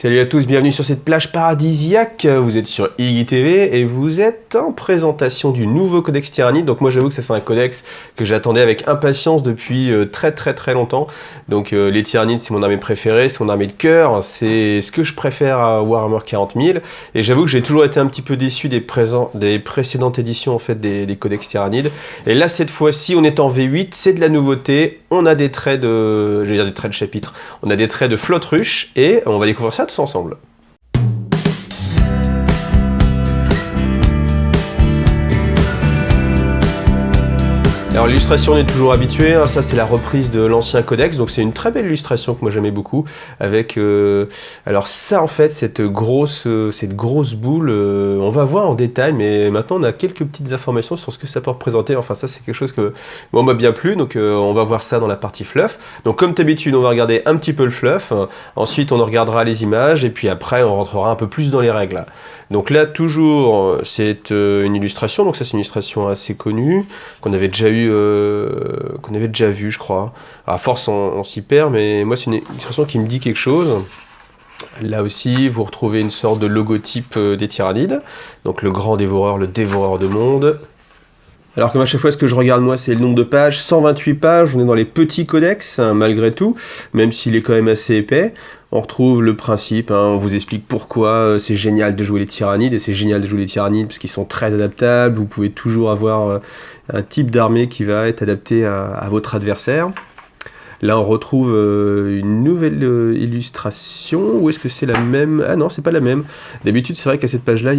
Salut à tous, bienvenue sur cette plage paradisiaque. Vous êtes sur Iggy TV et vous êtes en présentation du nouveau codex tyrannide. Donc moi j'avoue que ça c'est un codex que j'attendais avec impatience depuis très longtemps. Donc les tyrannides c'est mon armée préférée, c'est mon armée de cœur, c'est ce que je préfère à Warhammer 40 000. Et j'avoue que j'ai toujours été un petit peu déçu des précédentes éditions en fait des codex tyrannides. Et là cette fois-ci on est en V8, c'est de la nouveauté. On a des traits de, je vais dire des traits de chapitre, on a des traits de flotte ruche et on va découvrir ça tous ensemble. Alors l'illustration, on est toujours habitué, hein, ça c'est la reprise de l'ancien codex, donc c'est une très belle illustration que moi j'aimais beaucoup, avec, alors ça en fait, cette grosse boule, on va voir en détail, mais maintenant on a quelques petites informations sur ce que ça peut représenter, enfin ça c'est quelque chose que moi m'a bien plu, donc on va voir ça dans la partie fluff. Donc comme d'habitude, on va regarder un petit peu le fluff, ensuite on regardera les images, et puis après on rentrera un peu plus dans les règles. Donc là toujours, c'est une illustration, donc ça c'est une illustration assez connue, qu'on avait déjà vu, je crois. Alors, à force, on s'y perd, mais moi, c'est une illustration qui me dit quelque chose. Là aussi, vous retrouvez une sorte de logotype des tyrannides. Donc, le grand dévoreur, le dévoreur de monde. Alors comme à chaque fois, ce que je regarde, moi, c'est le nombre de pages. 128 pages, on est dans les petits codex, hein, malgré tout, même s'il est quand même assez épais. On retrouve le principe, hein, on vous explique pourquoi c'est génial de jouer les tyrannides, et c'est génial de jouer les tyrannides parce qu'ils sont très adaptables, vous pouvez toujours avoir un type d'armée qui va être adapté à votre adversaire. Là on retrouve une nouvelle illustration, ou est-ce que c'est la même? Ah non, c'est pas la même. D'habitude c'est vrai qu'à cette page là,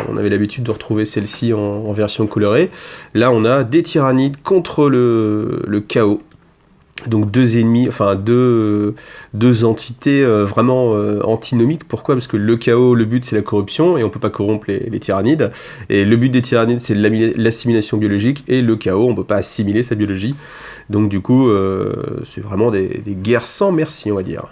on avait l'habitude de retrouver celle-ci en version colorée. Là on a des tyrannides contre le chaos. Donc deux ennemis, enfin deux entités vraiment antinomiques. Pourquoi? Parce que le chaos, le but c'est la corruption, et on peut pas corrompre les tyrannides. Et le but des tyrannides c'est l'assimilation biologique, et le chaos, on peut pas assimiler sa biologie. Donc du coup, c'est vraiment des guerres sans merci, on va dire.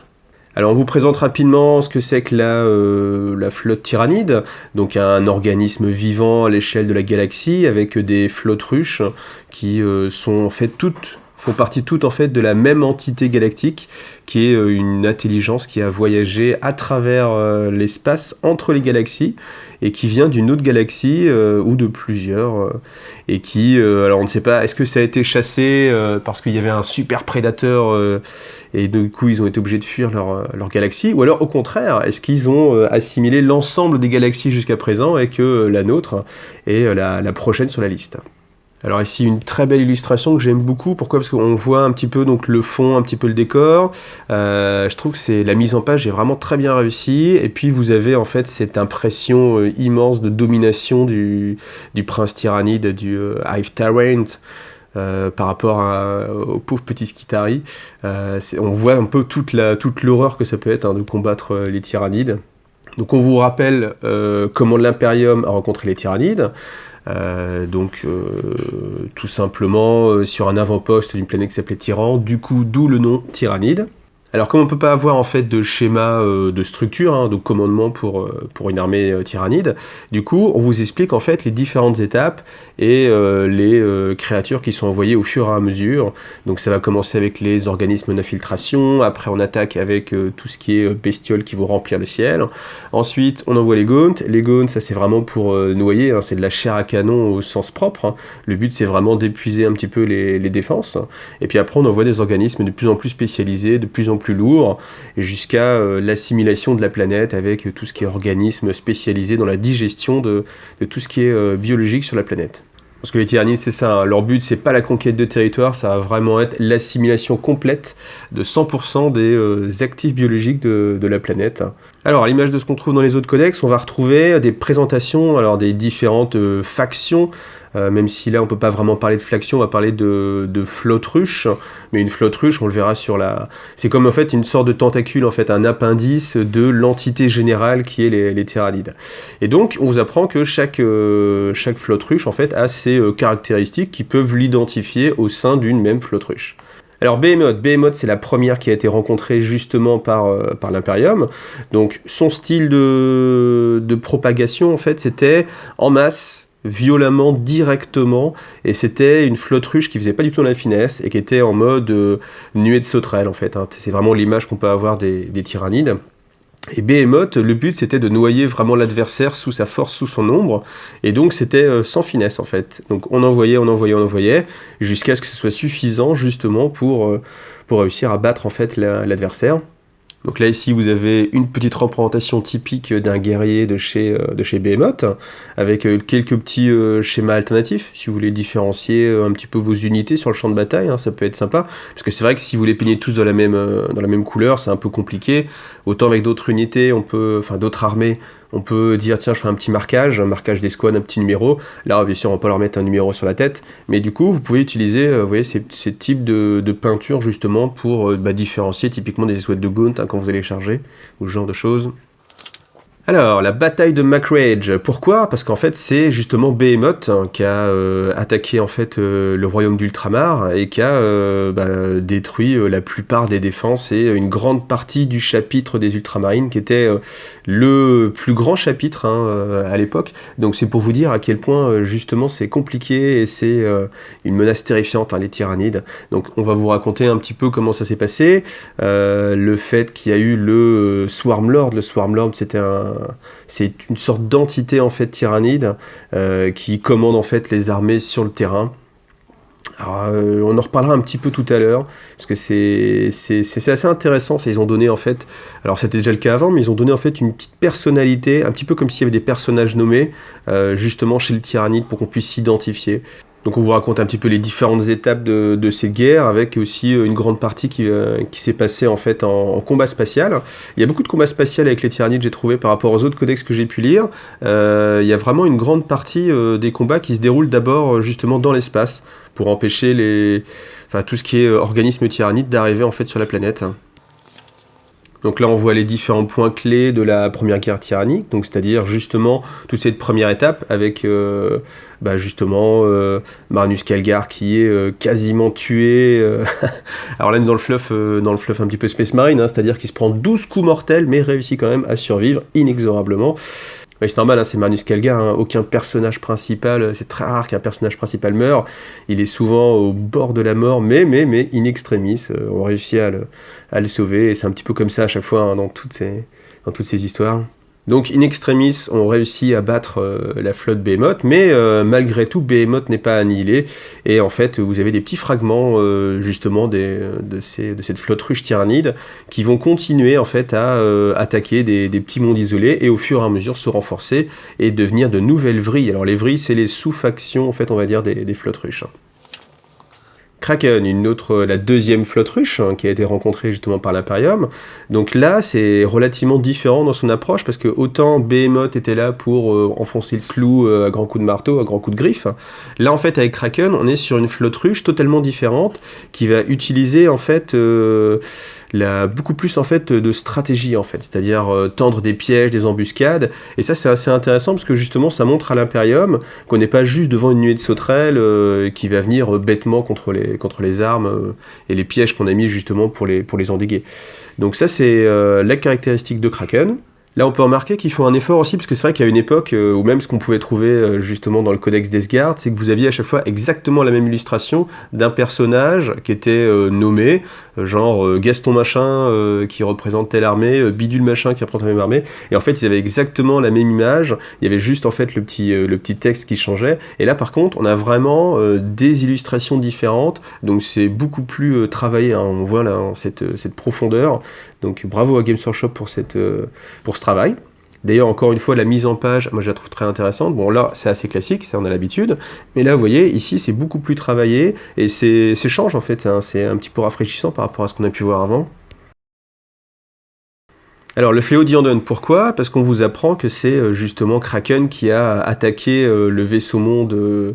Alors on vous présente rapidement ce que c'est que la flotte tyrannide, donc un organisme vivant à l'échelle de la galaxie, avec des flottes ruches qui sont en fait font partie toutes en fait de la même entité galactique, qui est une intelligence qui a voyagé à travers l'espace entre les galaxies, et qui vient d'une autre galaxie, ou de plusieurs, et qui, alors on ne sait pas, est-ce que ça a été chassé parce qu'il y avait un super prédateur, et du coup ils ont été obligés de fuir leur galaxie, ou alors au contraire, est-ce qu'ils ont assimilé l'ensemble des galaxies jusqu'à présent, et que la nôtre est la prochaine sur la liste. Alors ici, une très belle illustration que j'aime beaucoup. Pourquoi? Parce qu'on voit un petit peu donc, le fond, un petit peu le décor. Je trouve que la mise en page est vraiment très bien réussie. Et puis vous avez en fait cette impression immense de domination du prince tyrannide, du Hive Tyrant, par rapport au pauvre petit Skitari. On voit un peu toute l'horreur que ça peut être, hein, de combattre les tyrannides. Donc on vous rappelle comment l'Imperium a rencontré les tyrannides. Tout simplement sur un avant-poste d'une planète qui s'appelait Tyran, du coup d'où le nom Tyrannide. Alors comme on ne peut pas avoir en fait de schéma de structure, hein, de commandement pour une armée tyrannide, du coup on vous explique en fait les différentes étapes et les créatures qui sont envoyées au fur et à mesure. Donc ça va commencer avec les organismes d'infiltration, après on attaque avec tout ce qui est bestioles qui vont remplir le ciel. Ensuite on envoie les Gaunt. Les Gaunt, ça c'est vraiment pour noyer, hein, c'est de la chair à canon au sens propre, hein. Le but c'est vraiment d'épuiser un petit peu les défenses. Et puis après on envoie des organismes de plus en plus spécialisés, de plus en plus lourds, jusqu'à l'assimilation de la planète avec tout ce qui est organisme spécialisé dans la digestion de tout ce qui est biologique sur la planète. Parce que les tyrannides, c'est ça, hein, leur but, c'est pas la conquête de territoire, ça va vraiment être l'assimilation complète de 100% des actifs biologiques de la planète. Alors, à l'image de ce qu'on trouve dans les autres codex, on va retrouver des présentations, alors des différentes factions, même si là on peut pas vraiment parler de faction, on va parler de flotte ruche, mais une flotte ruche, on le verra sur la... C'est comme en fait une sorte de tentacule, en fait, un appendice de l'entité générale qui est les tyrannides. Et donc, on vous apprend que chaque flotte ruche, en fait, a ses caractéristiques qui peuvent l'identifier au sein d'une même flotte ruche. Alors Behemoth, c'est la première qui a été rencontrée justement par l'Imperium. Donc son style de propagation, en fait, c'était en masse, violemment, directement, et c'était une flotte ruche qui faisait pas du tout la finesse, et qui était en mode nuée de sauterelles, en fait, hein. C'est vraiment l'image qu'on peut avoir des tyrannides. Et Behemoth, le but c'était de noyer vraiment l'adversaire sous sa force, sous son ombre, et donc c'était sans finesse en fait. Donc on envoyait, jusqu'à ce que ce soit suffisant justement pour réussir à battre en fait l'adversaire. Donc là ici vous avez une petite représentation typique d'un guerrier de chez Behemoth, avec quelques petits schémas alternatifs, si vous voulez différencier un petit peu vos unités sur le champ de bataille, hein, ça peut être sympa, parce que c'est vrai que si vous les peignez tous dans la même couleur, c'est un peu compliqué. Autant avec d'autres unités, d'autres armées, on peut dire tiens je fais un marquage d'escouade, un petit numéro. Là bien sûr on peut leur mettre un numéro sur la tête, mais du coup vous pouvez utiliser vous voyez, ces types de peintures justement pour différencier typiquement des escouades de Gaunt hein, quand vous allez charger, ou ce genre de choses. Alors, la bataille de Macrage, pourquoi? Parce qu'en fait, c'est justement Behemoth hein, qui a attaqué en fait le royaume d'Ultramar et qui a détruit la plupart des défenses et une grande partie du chapitre des Ultramarines qui était le plus grand chapitre hein, à l'époque. Donc c'est pour vous dire à quel point justement c'est compliqué et c'est une menace terrifiante, hein, les tyrannides. Donc on va vous raconter un petit peu comment ça s'est passé, le fait qu'il y a eu le Swarmlord. Le Swarmlord, c'est une sorte d'entité en fait tyrannide qui commande en fait les armées sur le terrain. Alors, on en reparlera un petit peu tout à l'heure, parce que c'est assez intéressant. Ils ont donné en fait, alors c'était déjà le cas avant, mais ils ont donné en fait une petite personnalité, un petit peu comme s'il y avait des personnages nommés, justement chez le tyrannide pour qu'on puisse s'identifier. Donc on vous raconte un petit peu les différentes étapes de ces guerres, avec aussi une grande partie qui s'est passée en fait en combat spatial. Il y a beaucoup de combats spatial avec les tyrannides, j'ai trouvé, par rapport aux autres codex que j'ai pu lire. Il y a vraiment une grande partie des combats qui se déroulent d'abord justement dans l'espace, pour empêcher tout ce qui est organisme tyrannide d'arriver en fait sur la planète. Donc là, on voit les différents points clés de la première guerre tyrannique, donc c'est-à-dire justement toute cette première étape avec Magnus Calgar qui est quasiment tué. Alors là, dans le fluff un petit peu Space Marine, hein, c'est-à-dire qu'il se prend 12 coups mortels, mais réussit quand même à survivre inexorablement. Ouais, c'est normal, hein, c'est Magnus Calgar, hein, aucun personnage principal, c'est très rare qu'un personnage principal meure, il est souvent au bord de la mort, mais in extremis, on réussit à le sauver, et c'est un petit peu comme ça à chaque fois hein, dans toutes ces histoires. Donc in extremis, on réussit à battre la flotte Behemoth, mais malgré tout, Behemoth n'est pas annihilé, et en fait, vous avez des petits fragments justement de cette flotte ruche tyrannide qui vont continuer en fait à attaquer des petits mondes isolés, et au fur et à mesure se renforcer et devenir de nouvelles vrilles. Alors les vrilles, c'est les sous-factions en fait, on va dire, des flottes ruches. Kraken, la deuxième flotte ruche hein, qui a été rencontrée justement par l'Imperium. Donc là, c'est relativement différent dans son approche, parce que autant Behemoth était là pour enfoncer le clou à grands coups de marteau, à grands coups de griffe. Là, en fait, avec Kraken, on est sur une flotte ruche totalement différente qui va utiliser en fait beaucoup plus en fait de stratégie en fait, c'est-à-dire tendre des pièges, des embuscades, et ça c'est assez intéressant parce que justement ça montre à l'Imperium qu'on n'est pas juste devant une nuée de sauterelles qui va venir bêtement contre les armes et les pièges qu'on a mis justement pour les endiguer. Donc ça c'est la caractéristique de Kraken. Là, on peut remarquer qu'ils font un effort aussi, parce que c'est vrai qu'à une époque, ou même ce qu'on pouvait trouver justement dans le Codex d'Esgard, c'est que vous aviez à chaque fois exactement la même illustration d'un personnage qui était nommé, genre Gaston machin qui représente telle armée, Bidule machin qui représente la même armée, et en fait, ils avaient exactement la même image, il y avait juste en fait le petit texte qui changeait, et là par contre, on a vraiment des illustrations différentes, donc c'est beaucoup plus travaillé, hein, on voit là hein, cette profondeur, donc bravo à Games Workshop pour ce travail. D'ailleurs, encore une fois, la mise en page, moi je la trouve très intéressante. Bon, là, c'est assez classique, ça on a l'habitude. Mais là, vous voyez, ici, c'est beaucoup plus travaillé. Et c'est change, en fait. Hein, c'est un petit peu rafraîchissant par rapport à ce qu'on a pu voir avant. Alors, le fléau d'Yanden, pourquoi? Parce qu'on vous apprend que c'est justement Kraken qui a attaqué le vaisseau monde de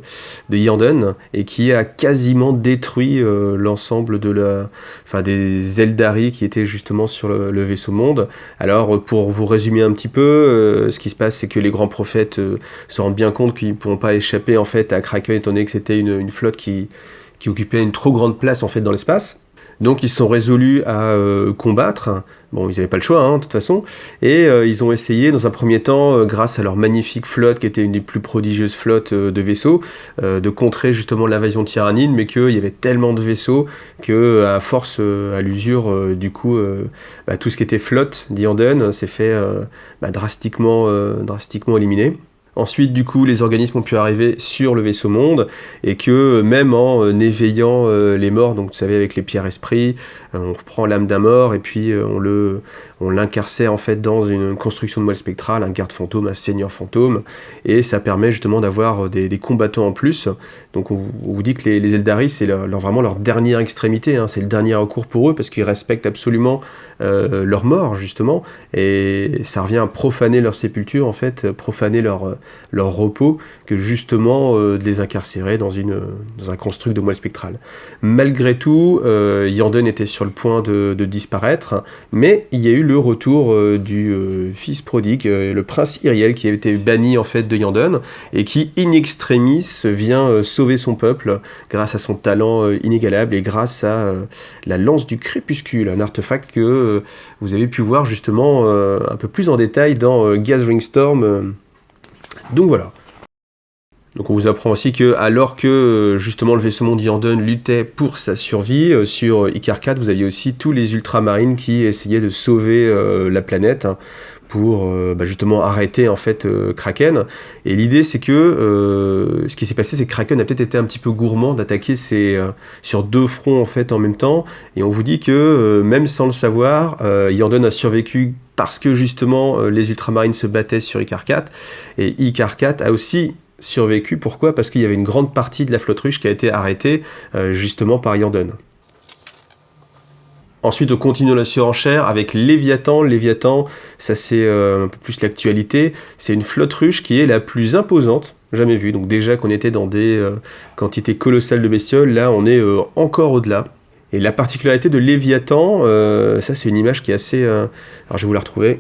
Yanden et qui a quasiment détruit l'ensemble des Eldari qui étaient justement sur le vaisseau monde. Alors, pour vous résumer un petit peu, ce qui se passe, c'est que les grands prophètes se rendent bien compte qu'ils ne pourront pas échapper en fait à Kraken, étant donné que c'était une flotte qui occupait une trop grande place en fait dans l'espace. Donc ils se sont résolus à combattre. Bon, ils n'avaient pas le choix, de toute façon. Et ils ont essayé, dans un premier temps, grâce à leur magnifique flotte, qui était une des plus prodigieuses flottes de vaisseaux, de contrer justement l'invasion tyrannide, mais qu'il y avait tellement de vaisseaux que, à force, à l'usure, du coup, tout ce qui était flotte d'Yanden s'est fait drastiquement éliminer. Ensuite, du coup, les organismes ont pu arriver sur le vaisseau monde et que même en éveillant les morts, donc vous savez avec les pierres esprits, on reprend l'âme d'un mort et puis on l'incarcère en fait dans une construction de moelle spectrale, un garde fantôme, un seigneur fantôme, et ça permet justement d'avoir des combattants en plus. Donc on vous dit que les Eldari, c'est vraiment leur dernière extrémité, c'est le dernier recours pour eux parce qu'ils respectent absolument leur mort justement, et ça revient à profaner leur sépulture en fait, profaner leur repos, que justement de les incarcérer dans un construct de moelle spectrale. Malgré tout, Yanden était sur le point de disparaître, mais il y a eu le retour du fils prodigue, le prince Iriel, qui avait été banni en fait de Yanden, et qui in extremis vient sauver son peuple grâce à son talent inégalable et grâce à la lance du crépuscule, un artefact que vous avez pu voir justement un peu plus en détail dans Gathering Storm. Donc voilà. Donc on vous apprend aussi que alors que justement le vaisseau monde Yanden luttait pour sa survie, sur Icar 4, vous aviez aussi tous les ultramarines qui essayaient de sauver la planète pour justement arrêter en fait Kraken. Et l'idée c'est que ce qui s'est passé, c'est que Kraken a peut-être été un petit peu gourmand d'attaquer sur deux fronts en fait en même temps. Et on vous dit que même sans le savoir, Yanden a survécu parce que justement les ultramarines se battaient sur Icar 4, et Icar 4 a aussi survécu. Pourquoi ? Parce qu'il y avait une grande partie de la flotte russe qui a été arrêtée justement par Yanden. Ensuite, on continue la surenchère avec Léviathan. Léviathan, ça c'est un peu plus l'actualité. C'est une flotte russe qui est la plus imposante jamais vue. Donc déjà qu'on était dans des quantités colossales de bestioles, là on est encore au-delà. Et la particularité de Léviathan, ça c'est une image qui est assez... alors je vais vous la retrouver.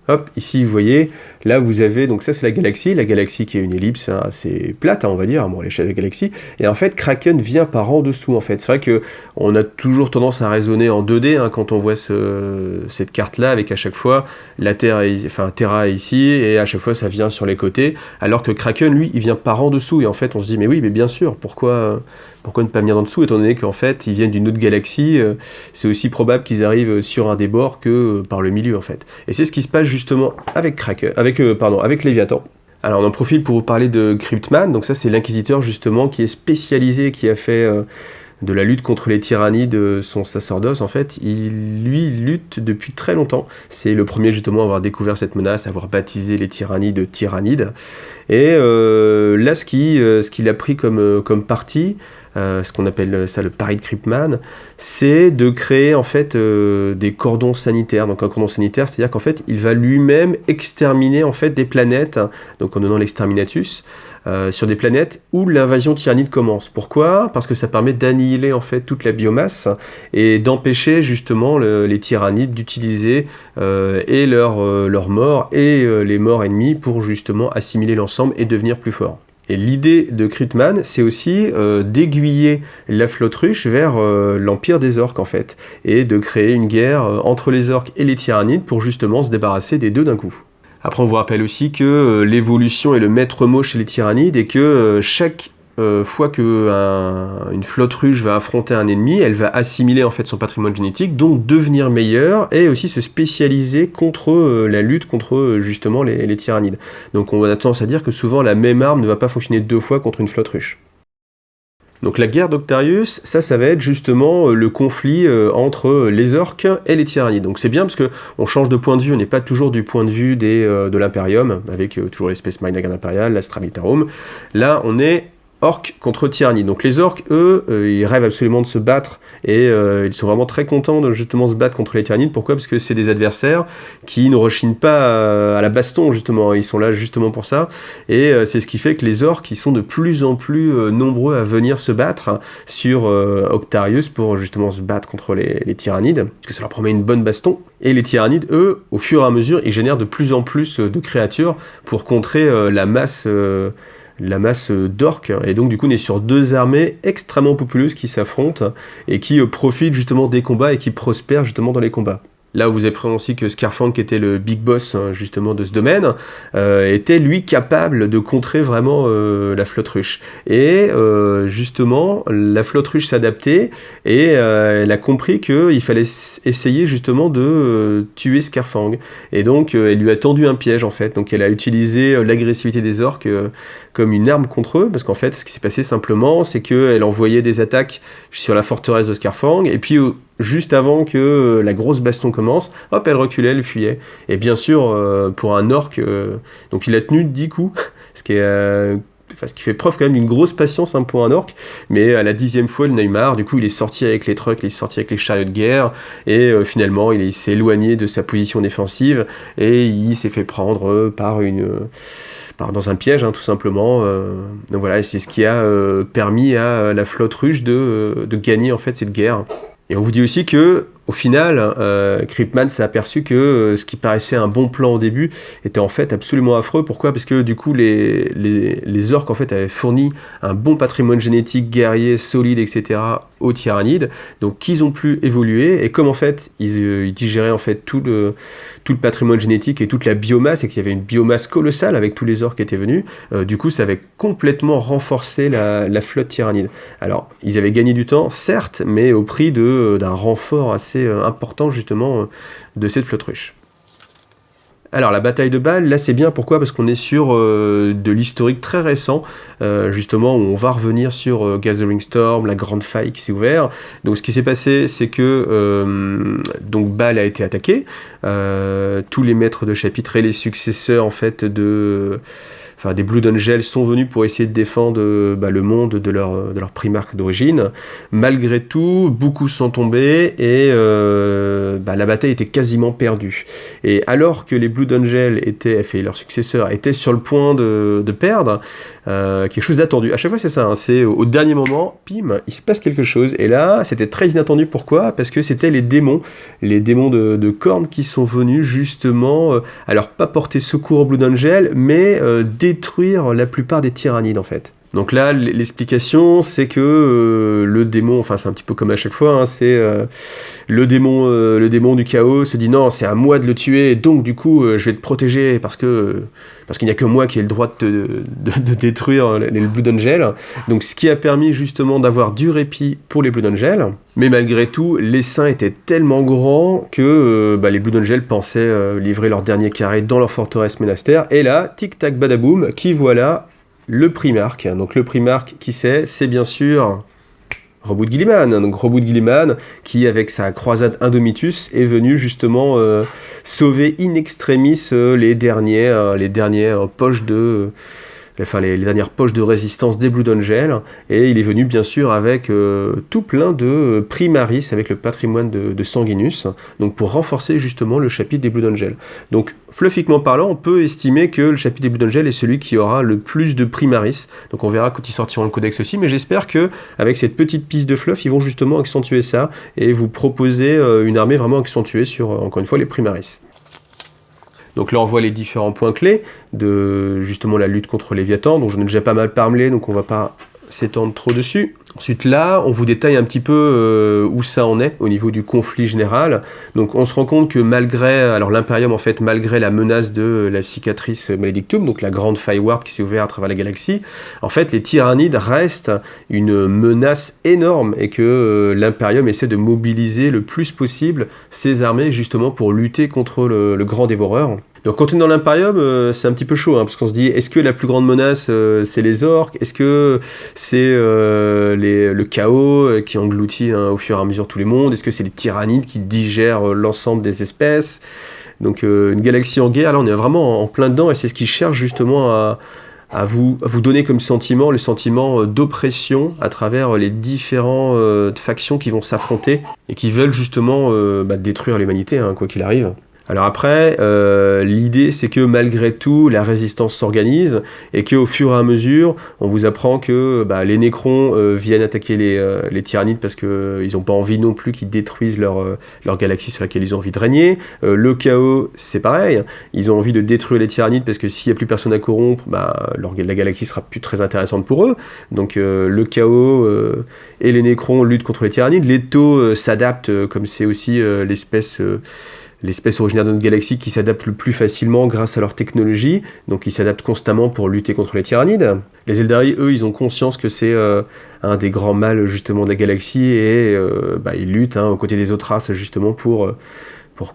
Hop, ici vous voyez, là vous avez, donc ça c'est la galaxie qui est une ellipse assez plate, on va dire, à l'échelle de la galaxie, et en fait Kraken vient par en dessous en fait. C'est vrai qu'on a toujours tendance à raisonner en 2D quand on voit cette carte-là, avec à chaque fois la Terre, Terra est ici, et à chaque fois ça vient sur les côtés, alors que Kraken, lui, il vient par en dessous, et en fait on se dit, mais oui, mais bien sûr, pourquoi ne pas venir d'en dessous, étant donné qu'en fait ils viennent d'une autre galaxie, c'est aussi probable qu'ils arrivent sur un des bords que par le milieu en fait. Et c'est ce qui se passe justement avec Léviathan. Alors on en profite pour vous parler de Cryptman. Donc ça c'est l'inquisiteur justement qui est spécialisé, qui a fait de la lutte contre les tyrannides son sacerdoce en fait. Il lui lutte depuis très longtemps. C'est le premier justement à avoir découvert cette menace, à avoir baptisé les tyrannides tyrannides. Et là ce qu'il a pris comme parti, ce qu'on appelle ça le pari de Cryptman, c'est de créer en fait des cordons sanitaires. Donc un cordon sanitaire, c'est-à-dire qu'en fait il va lui-même exterminer en fait des planètes, donc en donnant l'exterminatus, sur des planètes où l'invasion tyrannide commence. Pourquoi ? Parce que ça permet d'annihiler en fait toute la biomasse et d'empêcher justement les tyrannides d'utiliser et leurs morts et les morts ennemis pour justement assimiler l'ensemble et devenir plus forts. Et l'idée de Cryptman, c'est aussi d'aiguiller la flotte russe vers l'empire des orques en fait, et de créer une guerre entre les orques et les tyrannides pour justement se débarrasser des deux d'un coup. Après, on vous rappelle aussi que l'évolution est le maître mot chez les tyrannides et que chaque fois qu'une flotte russe va affronter un ennemi, elle va assimiler en fait son patrimoine génétique, donc devenir meilleure et aussi se spécialiser contre la lutte contre justement les tyrannides. Donc on a tendance à dire que souvent la même arme ne va pas fonctionner deux fois contre une flotte russe. Donc la guerre d'Octarius, ça va être justement le conflit entre les orques et les tyrannides. Donc c'est bien parce qu'on change de point de vue, on n'est pas toujours du point de vue de l'Imperium, avec toujours les Space Marines, la garde impériale, l'Astra Militarum. Là, on est orques contre tyrannides. Donc les orques, eux, ils rêvent absolument de se battre et ils sont vraiment très contents de justement se battre contre les tyrannides. Pourquoi ? Parce que c'est des adversaires qui ne rechignent pas à la baston, justement. Ils sont là justement pour ça. Et c'est ce qui fait que les orques, ils sont de plus en plus nombreux à venir se battre sur Octarius pour justement se battre contre les tyrannides, parce que ça leur promet une bonne baston. Et les tyrannides, eux, au fur et à mesure, ils génèrent de plus en plus de créatures pour contrer la masse la masse d'orques, et donc du coup on est sur deux armées extrêmement populeuses qui s'affrontent et qui profitent justement des combats et qui prospèrent justement dans les combats. Là, vous apprenez aussi que Scarfang, qui était le big boss justement de ce domaine, était lui capable de contrer vraiment la flotte russe. Et justement, la flotte russe s'adaptait et elle a compris qu'il fallait essayer justement de tuer Scarfang. Et donc, elle lui a tendu un piège en fait. Donc, elle a utilisé l'agressivité des orques comme une arme contre eux, parce qu'en fait, ce qui s'est passé simplement, c'est qu'elle envoyait des attaques sur la forteresse de Scarfang, et puis juste avant que la grosse baston commence, hop, elle reculait, elle fuyait. Et bien sûr, pour un orc, donc il a tenu 10 coups, ce qui fait preuve quand même d'une grosse patience pour un orc, mais à la 10e fois, il en a eu marre, du coup il est sorti avec les trucks, il est sorti avec les chariots de guerre, et finalement il s'est éloigné de sa position défensive, et il s'est fait prendre dans un piège, tout simplement. Donc voilà, et c'est ce qui a permis à la flotte russe de gagner en fait cette guerre. Et on vous dit aussi que, au final, Kryptman s'est aperçu que ce qui paraissait un bon plan au début était en fait absolument affreux. Pourquoi ? Parce que du coup, les orques en fait avaient fourni un bon patrimoine génétique, guerrier, solide, etc. aux tyrannides, donc qu'ils ont pu évoluer. Et comme en fait ils digéraient en fait tout le patrimoine génétique et toute la biomasse, et qu'il y avait une biomasse colossale avec tous les orques qui étaient venus, du coup ça avait complètement renforcé la flotte tyrannide. Alors ils avaient gagné du temps, certes, mais au prix d'un renfort assez important justement de cette flotte russe. Alors la bataille de Bâle, là c'est bien, pourquoi ? Parce qu'on est sur de l'historique très récent, justement où on va revenir sur Gathering Storm, la grande faille qui s'est ouverte. Donc ce qui s'est passé, c'est que donc Bâle a été attaqué, tous les maîtres de chapitre et les successeurs en fait des Blood Angels sont venus pour essayer de défendre le monde de leur primarque d'origine. Malgré tout, beaucoup sont tombés et la bataille était quasiment perdue. Et alors que les Blood Angels leurs successeurs étaient sur le point de perdre, quelque chose d'attendu. À chaque fois, c'est ça, c'est au dernier moment, pim, il se passe quelque chose. Et là, c'était très inattendu. Pourquoi ? Parce que c'était les démons de Khorne qui sont venus justement, alors pas porter secours aux Blood Angels, mais détruire la plupart des tyrannides en fait. Donc là, l'explication, c'est que le démon, enfin c'est un petit peu comme à chaque fois, c'est le démon du chaos se dit non, c'est à moi de le tuer, donc du coup je vais te protéger parce qu'il n'y a que moi qui ai le droit de détruire les Blood Angels. Donc ce qui a permis justement d'avoir du répit pour les Blood Angels. Mais malgré tout, l'essaim était tellement grand que les Blood Angels pensaient livrer leur dernier carré dans leur forteresse monastère. Et là, tic-tac badaboum, qui voilà le primarque. Donc le primarque, qui c'est bien sûr Roboute Guilliman. Donc Roboute Guilliman, qui avec sa croisade Indomitus est venu justement sauver in extremis les dernières poches de résistance des Blood Angels, et il est venu bien sûr avec tout plein de primaris avec le patrimoine de Sanguinus, donc pour renforcer justement le chapitre des Blood Angels. Donc fluffiquement parlant, on peut estimer que le chapitre des Blood Angels est celui qui aura le plus de primaris, donc on verra quand ils sortiront le codex aussi, mais j'espère que avec cette petite piste de fluff, ils vont justement accentuer ça et vous proposer une armée vraiment accentuée sur, encore une fois, les primaris. Donc là, on voit les différents points clés de justement la lutte contre Léviathan, dont j'en ai déjà pas mal parlé, donc on va pas s'étendre trop dessus. Ensuite là, on vous détaille un petit peu où ça en est au niveau du conflit général. Donc on se rend compte que malgré l'Imperium, en fait, malgré la menace de la cicatrice Maledictum, donc la grande faille warp qui s'est ouverte à travers la galaxie, en fait les tyrannides restent une menace énorme, et que l'Imperium essaie de mobiliser le plus possible ses armées justement pour lutter contre le grand dévoreur. Donc quand on est dans l'Imperium, c'est un petit peu chaud, parce qu'on se dit, est-ce que la plus grande menace, c'est les orques ? Est-ce que c'est le chaos qui engloutit au fur et à mesure tous les mondes ? Est-ce que c'est les tyrannides qui digèrent l'ensemble des espèces ? Donc une galaxie en guerre, là on est vraiment en plein dedans, et c'est ce qui cherche justement à vous donner comme sentiment, le sentiment d'oppression à travers les différentes factions qui vont s'affronter et qui veulent justement détruire l'humanité, quoi qu'il arrive. Alors après, l'idée c'est que malgré tout, la résistance s'organise et qu'au fur et à mesure, on vous apprend que les Nécrons viennent attaquer les Tyrannides parce qu'ils n'ont pas envie non plus qu'ils détruisent leur galaxie sur laquelle ils ont envie de régner. Le Chaos, c'est pareil, ils ont envie de détruire les Tyrannides parce que s'il n'y a plus personne à corrompre, la galaxie sera plus très intéressante pour eux. Donc le Chaos et les Nécrons luttent contre les Tyrannides. Les Tau s'adaptent, comme c'est aussi l'espèce originaire de notre galaxie qui s'adapte le plus facilement grâce à leur technologie, donc ils s'adaptent constamment pour lutter contre les Tyrannides. Les Eldari, eux, ils ont conscience que c'est un des grands mâles justement de la galaxie et ils luttent aux côtés des autres races justement pour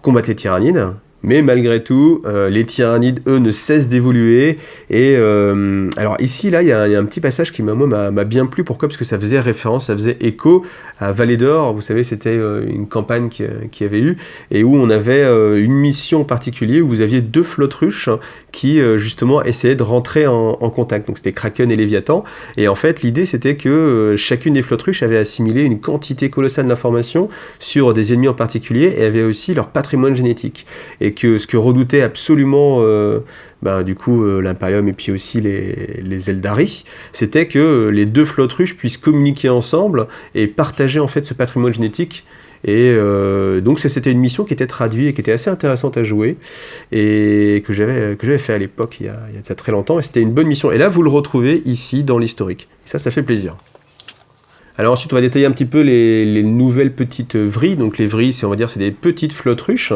combattre les Tyrannides. Mais malgré tout, les Tyrannides, eux, ne cessent d'évoluer. Et alors ici, là, il y a un petit passage qui m'a bien plu. Pourquoi ? Parce que ça faisait référence, ça faisait écho à Valedor. Vous savez, c'était une campagne qui avait eu, et où on avait une mission en particulier, où vous aviez 2 flottes russes qui, justement, essayaient de rentrer en contact. Donc c'était Kraken et Léviathan. Et en fait, l'idée, c'était que chacune des flottes russes avait assimilé une quantité colossale d'informations sur des ennemis en particulier, et avait aussi leur patrimoine génétique. Et que ce que redoutait absolument l'Imperium et puis aussi les Eldari, c'était que les 2 flottes russes puissent communiquer ensemble et partager en fait ce patrimoine génétique. Et donc c'était une mission qui était traduite et qui était assez intéressante à jouer et que j'avais fait à l'époque il y a de ça très longtemps, et c'était une bonne mission. Et là vous le retrouvez ici dans l'historique. Et ça fait plaisir. Alors ensuite, on va détailler un petit peu les nouvelles petites vrilles. Donc les vrilles, c'est des petites flottes russes,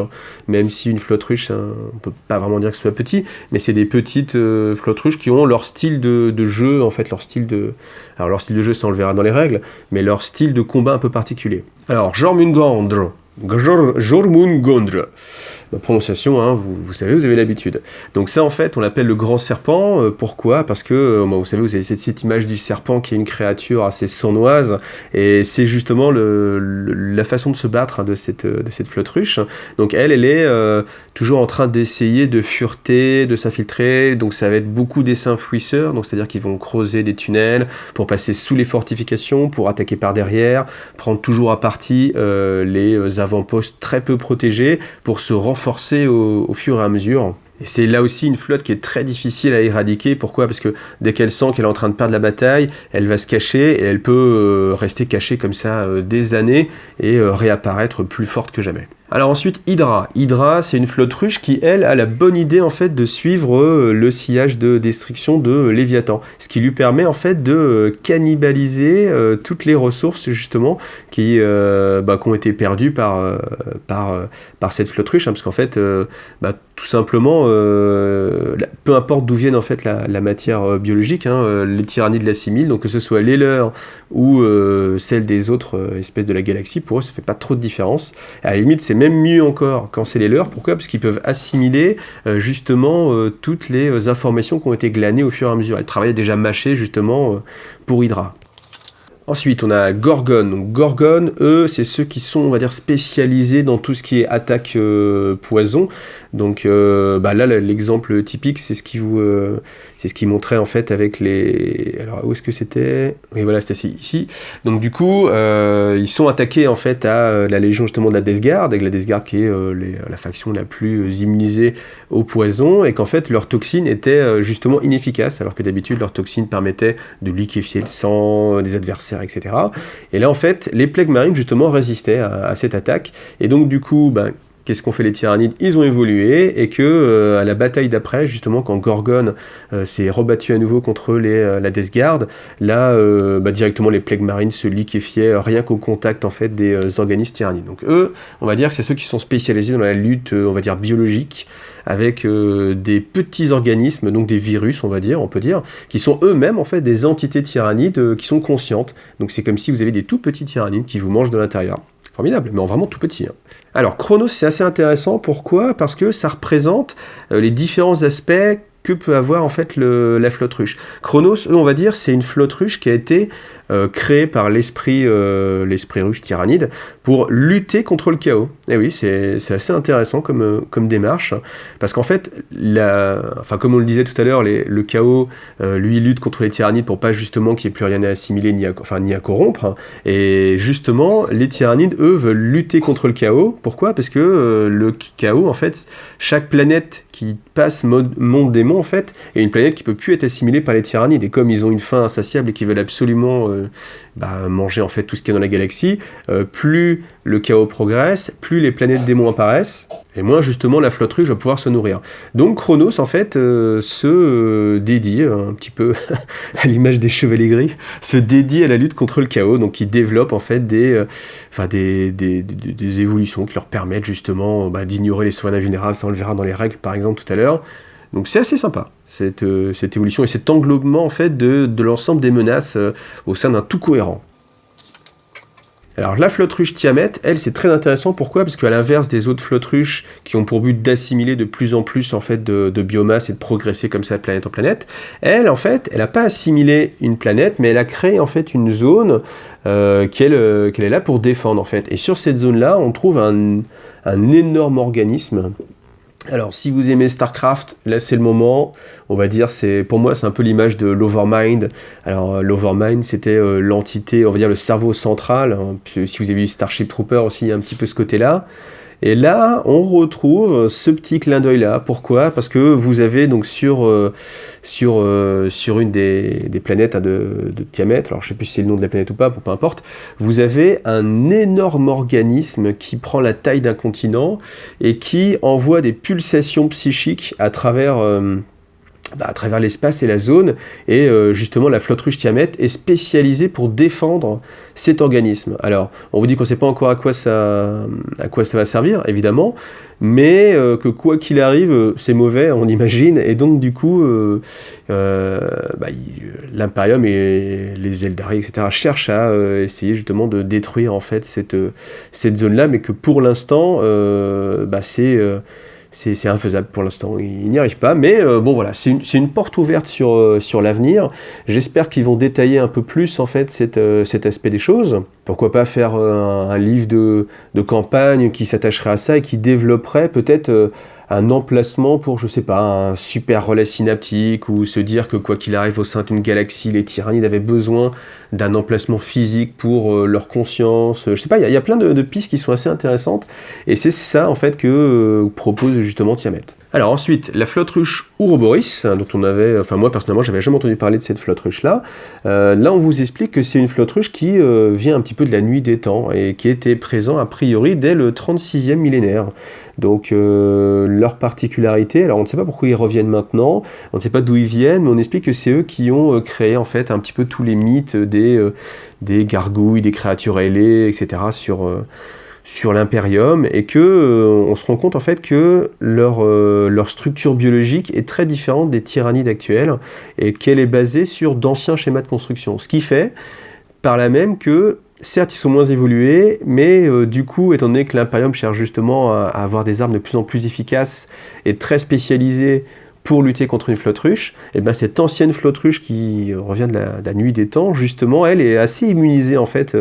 même si une flotte russe, on peut pas vraiment dire que ce soit petit, mais c'est des petites flottes russes qui ont leur style de jeu, en fait, leur style de jeu, ça on le verra dans les règles, mais leur style de combat un peu particulier. Alors, Jormungandr, ma prononciation, vous savez, vous avez l'habitude. Donc ça, en fait, on l'appelle le grand serpent. Pourquoi ? Parce que, vous savez, vous avez cette image du serpent qui est une créature assez sournoise, et c'est justement la façon de se battre de cette flotte russe. Donc elle est toujours en train d'essayer de fureter, de s'infiltrer. Donc ça va être beaucoup d'essaims fouisseurs, donc c'est-à-dire qu'ils vont creuser des tunnels pour passer sous les fortifications, pour attaquer par derrière, prendre toujours à partie les avant-postes très peu protégés pour se renforcer au fur et à mesure. Et c'est là aussi une flotte qui est très difficile à éradiquer. Pourquoi ? Parce que dès qu'elle sent qu'elle est en train de perdre la bataille, elle va se cacher, et elle peut rester cachée comme ça des années et réapparaître plus forte que jamais. Alors ensuite, Hydra. Hydra, c'est une flotte russe qui, elle, a la bonne idée en fait de suivre le sillage de destruction de Léviathan, ce qui lui permet en fait de cannibaliser toutes les ressources justement qui ont été perdues par cette flotte russe, parce qu'en fait, tout simplement, peu importe d'où vienne en fait la matière biologique, les Tyrannides l'assimilent, donc que ce soit les leurs ou celle des autres espèces de la galaxie, pour eux ça fait pas trop de différence. À la limite, c'est même mieux encore quand c'est les leurs. Pourquoi ? Parce qu'ils peuvent assimiler justement toutes les informations qui ont été glanées au fur et à mesure. Elles travaillaient déjà mâchées justement pour Hydra. Ensuite, on a Gorgon. Donc, Gorgon, eux, c'est ceux qui sont, on va dire, spécialisés dans tout ce qui est attaque poison. Donc, là, l'exemple typique, c'est ce qui montrait en fait avec les. Alors, où est-ce que c'était ? Oui, voilà, c'était ici. Donc, du coup, ils sont attaqués en fait à la légion justement de la Death Guard, avec la Death Guard qui est la faction la plus immunisée au poison, et qu'en fait, leur toxine était justement inefficace, alors que d'habitude, leur toxine permettait de liquéfier le sang des adversaires, etc. Et là, en fait, les Plague Marines, justement, résistaient à cette attaque. Et donc, du coup, qu'est-ce qu'ont fait les Tyrannides ? Ils ont évolué, et que à la bataille d'après, justement, quand Gorgon s'est rebattu à nouveau contre la Death Guard, là, directement, les Plague Marines se liquéfiaient rien qu'au contact, en fait, des organismes Tyrannides. Donc, eux, on va dire que c'est ceux qui sont spécialisés dans la lutte, on va dire, biologique, avec des petits organismes, donc des virus, on peut dire, qui sont eux-mêmes en fait des entités tyrannides qui sont conscientes. Donc c'est comme si vous avez des tout petits tyrannides qui vous mangent de l'intérieur. Formidable, mais en vraiment tout petit. Alors Chronos, c'est assez intéressant. Pourquoi ? Parce que ça représente les différents aspects que peut avoir en fait la flotte russe. Chronos, eux, on va dire, c'est une flotte russe qui a été créé par l'esprit ruche tyrannide pour lutter contre le chaos. Et oui, c'est assez intéressant comme démarche, parce qu'en fait, comme on le disait tout à l'heure, le chaos, lui, lutte contre les tyrannides pour pas justement qu'il n'y ait plus rien à assimiler ni à corrompre. Et justement, les tyrannides, eux, veulent lutter contre le chaos. Pourquoi ? Parce que le chaos, en fait, chaque planète qui passe monde démon, en fait, est une planète qui peut plus être assimilée par les tyrannides. Et comme ils ont une faim insatiable et qu'ils veulent absolument manger en fait tout ce qu'il y a dans la galaxie, plus le chaos progresse, plus les planètes démons apparaissent, et moins justement la flotte ruche va pouvoir se nourrir. Donc Chronos, en fait, se dédie un petit peu à l'image des chevaliers gris, se dédie à la lutte contre le chaos, donc il développe en fait des évolutions qui leur permettent justement d'ignorer les souverains invulnérables. Ça on le verra dans les règles par exemple tout à l'heure. Donc c'est assez sympa cette évolution et cet englobement en fait de l'ensemble des menaces au sein d'un tout cohérent. Alors la flotte ruche Tiamat, elle, c'est très intéressant. Pourquoi ? Parce qu'à l'inverse des autres flottes ruches qui ont pour but d'assimiler de plus en plus en fait de biomasse et de progresser comme ça de planète en planète, elle en fait, elle n'a pas assimilé une planète, mais elle a créé en fait une zone qu'elle est là pour défendre en fait. Et sur cette zone-là, on trouve un énorme organisme. Alors, si vous aimez StarCraft, là c'est le moment. On va dire, pour moi, c'est un peu l'image de l'Overmind. Alors, l'Overmind, c'était l'entité, on va dire le cerveau central. Hein. Si vous avez vu Starship Trooper aussi, il y a un petit peu ce côté-là. Et là, on retrouve ce petit clin d'œil-là. Pourquoi ? Parce que vous avez donc sur une des planètes de Tiamat, alors je ne sais plus si c'est le nom de la planète ou pas, peu importe, vous avez un énorme organisme qui prend la taille d'un continent et qui envoie des pulsations psychiques à travers l'espace et la zone, et justement la flotte ruche Tiamat est spécialisée pour défendre cet organisme. Alors, on vous dit qu'on ne sait pas encore à quoi ça va servir, évidemment, mais que quoi qu'il arrive, c'est mauvais, on imagine, et donc du coup, l'Imperium et les Eldari, etc., cherchent à essayer justement de détruire en fait cette zone-là, mais que pour l'instant, c'est infaisable pour l'instant, ils n'y arrivent pas, mais voilà, c'est une porte ouverte sur l'avenir. J'espère qu'ils vont détailler un peu plus en fait cet aspect des choses. Pourquoi pas faire un livre de campagne qui s'attacherait à ça et qui développerait peut-être un emplacement pour, je sais pas, un super relais synaptique, ou se dire que quoi qu'il arrive au sein d'une galaxie, les tyrannides avaient besoin d'un emplacement physique pour leur conscience. Je sais pas, il y a plein de pistes qui sont assez intéressantes, et c'est ça en fait que propose justement Tiamat. Alors ensuite, la flotte ruche Ouroboros, dont on avait, moi personnellement, j'avais jamais entendu parler de cette flotte ruche-là. Là, on vous explique que c'est une flotte ruche qui vient un petit peu de la nuit des temps, et qui était présent a priori dès le 36e millénaire. Donc leur particularité, alors on ne sait pas pourquoi ils reviennent maintenant, on ne sait pas d'où ils viennent, mais on explique que c'est eux qui ont créé en fait un petit peu tous les mythes des gargouilles, des créatures ailées, etc. sur l'Imperium, et que on se rend compte en fait que leur structure biologique est très différente des tyrannides actuelles, et qu'elle est basée sur d'anciens schémas de construction. Ce qui fait par là même que certes, ils sont moins évolués, mais du coup, étant donné que l'Imperium cherche justement à avoir des armes de plus en plus efficaces et très spécialisées pour lutter contre une flotte ruche, et bien cette ancienne flotte ruche qui revient de la nuit des temps, justement, elle est assez immunisée en fait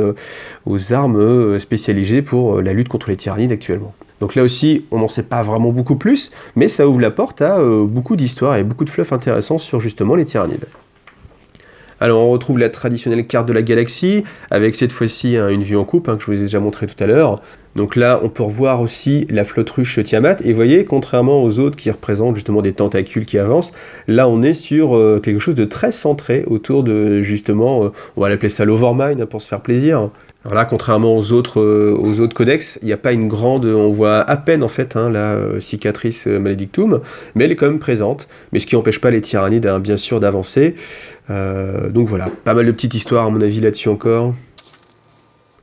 aux armes spécialisées pour la lutte contre les tyrannides actuellement. Donc là aussi, on n'en sait pas vraiment beaucoup plus, mais ça ouvre la porte à beaucoup d'histoires et beaucoup de fluff intéressants sur justement les tyrannides. Alors on retrouve la traditionnelle carte de la galaxie, avec cette fois-ci une vue en coupe, que je vous ai déjà montré tout à l'heure. Donc là, on peut revoir aussi la flotte ruche Tiamat, et vous voyez, contrairement aux autres qui représentent justement des tentacules qui avancent, là on est sur quelque chose de très centré autour de justement, on va l'appeler ça l'Overmind pour se faire plaisir. Alors là, contrairement aux autres codex, il n'y a pas une grande, on voit à peine en fait la cicatrice Maledictum, mais elle est quand même présente, mais ce qui n'empêche pas les tyrannides bien sûr d'avancer. Donc voilà, pas mal de petites histoires à mon avis là-dessus encore.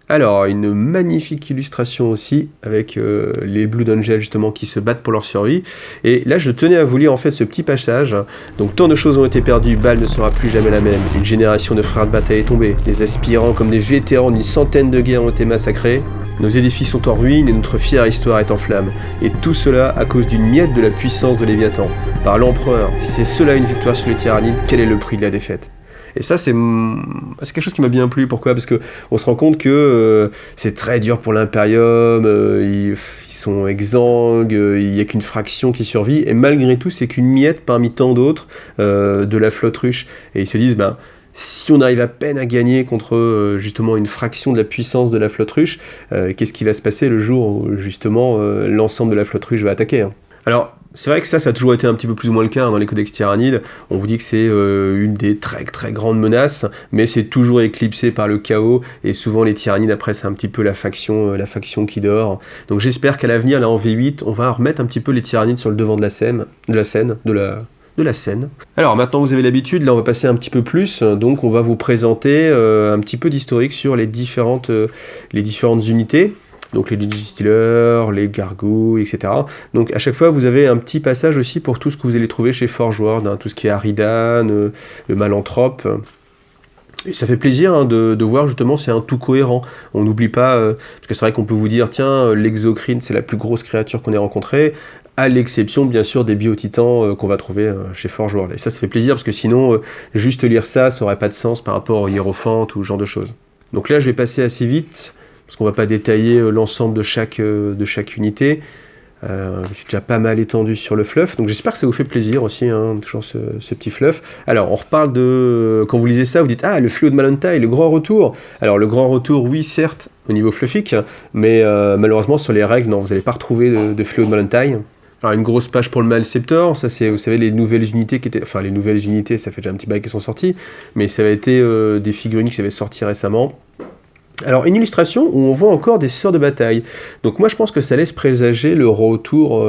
Alors, une magnifique illustration aussi, avec les Blood Angels justement qui se battent pour leur survie. Et là, je tenais à vous lire en fait ce petit passage. Donc, tant de choses ont été perdues, Bâle ne sera plus jamais la même. Une génération de frères de bataille est tombée. Les aspirants comme des vétérans d'une centaine de guerres ont été massacrés. Nos édifices sont en ruine et notre fière histoire est en flammes. Et tout cela à cause d'une miette de la puissance de Léviathan. Par l'empereur, si c'est cela une victoire sur les tyrannides, quel est le prix de la défaite ? Et ça, c'est quelque chose qui m'a bien plu. Pourquoi? Parce qu'on se rend compte que c'est très dur pour l'Imperium, ils sont exsangues, il n'y a qu'une fraction qui survit, et malgré tout, c'est qu'une miette parmi tant d'autres de la flotte russe. Et ils se disent, si on arrive à peine à gagner contre justement une fraction de la puissance de la flotte russe, qu'est-ce qui va se passer le jour où justement l'ensemble de la flotte russe va attaquer, hein. Alors, c'est vrai que ça a toujours été un petit peu plus ou moins le cas dans les codex tyrannides. On vous dit que c'est une des très très grandes menaces, mais c'est toujours éclipsé par le chaos, et souvent les tyrannides, après, c'est un petit peu la faction qui dort. Donc j'espère qu'à l'avenir, là en V8, on va remettre un petit peu les tyrannides sur le devant de la scène. Alors maintenant vous avez l'habitude, là on va passer un petit peu plus, donc on va vous présenter un petit peu d'historique sur les différentes unités. Donc les Digistillers, les Gargouilles, etc. Donc à chaque fois, vous avez un petit passage aussi pour tout ce que vous allez trouver chez Forge World, hein, tout ce qui est Aridan, le Malanthrope. Et ça fait plaisir, hein, de voir justement, c'est un tout cohérent. On n'oublie pas, parce que c'est vrai qu'on peut vous dire, tiens, l'Exocrine, c'est la plus grosse créature qu'on ait rencontrée, à l'exception bien sûr des biotitans qu'on va trouver chez Forge World. Et ça fait plaisir, parce que sinon, juste lire ça n'aurait pas de sens par rapport aux hiérophantes ou ce genre de choses. Donc là, je vais passer assez vite, parce qu'on va pas détailler l'ensemble de chaque unité. Je suis déjà pas mal étendu sur le fluff, donc j'espère que ça vous fait plaisir aussi, hein, toujours ce petit fluff. Alors, on reparle de... Quand vous lisez ça, vous dites « Ah, le fléau de Malantai, le grand retour !» Alors, le grand retour, oui, certes, au niveau fluffique, mais malheureusement, sur les règles, non, vous n'allez pas retrouver de fléau de Malantai. Alors, une grosse page pour le Malceptor, ça c'est, vous savez, les nouvelles unités qui étaient... Enfin, les nouvelles unités, ça fait déjà un petit bail qu'elles sont sorties, mais ça a été des figurines qui avaient sorti récemment. Alors, une illustration où on voit encore des sœurs de bataille. Donc moi, je pense que ça laisse présager le retour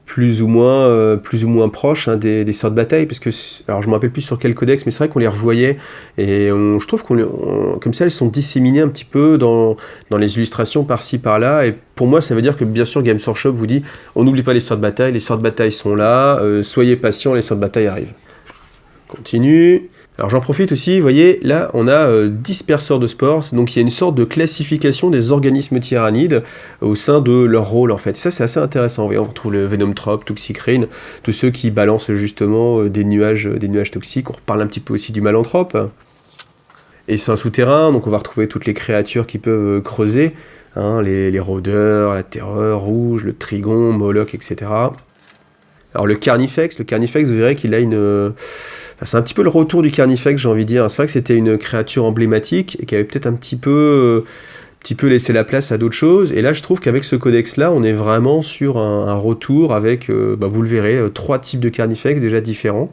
plus ou moins proche, hein, des sœurs de bataille, parce que, alors je me rappelle plus sur quel codex, mais c'est vrai qu'on les revoyait, et je trouve comme ça, elles sont disséminées un petit peu dans les illustrations par-ci, par-là, et pour moi, ça veut dire que, bien sûr, Games Workshop vous dit, on n'oublie pas les sœurs de bataille sont là, soyez patients, les sœurs de bataille arrivent. Continue. Alors j'en profite aussi, vous voyez, là on a disperseurs de spores, donc il y a une sorte de classification des organismes tyrannides au sein de leur rôle en fait. Et ça c'est assez intéressant, vous voyez, on retrouve le Venomthrope, Toxicrine, tous ceux qui balancent justement des nuages toxiques. On reparle un petit peu aussi du Malanthrope. Et c'est un souterrain, donc on va retrouver toutes les créatures qui peuvent creuser, hein, les rôdeurs, la terreur rouge, le Trigon, Moloch, etc. Alors le Carnifex, vous verrez qu'il a c'est un petit peu le retour du Carnifex, j'ai envie de dire. C'est vrai que c'était une créature emblématique et qui avait peut-être un petit peu laissé la place à d'autres choses. Et là, je trouve qu'avec ce codex-là, on est vraiment sur un retour avec, vous le verrez, 3 types de Carnifex déjà différents,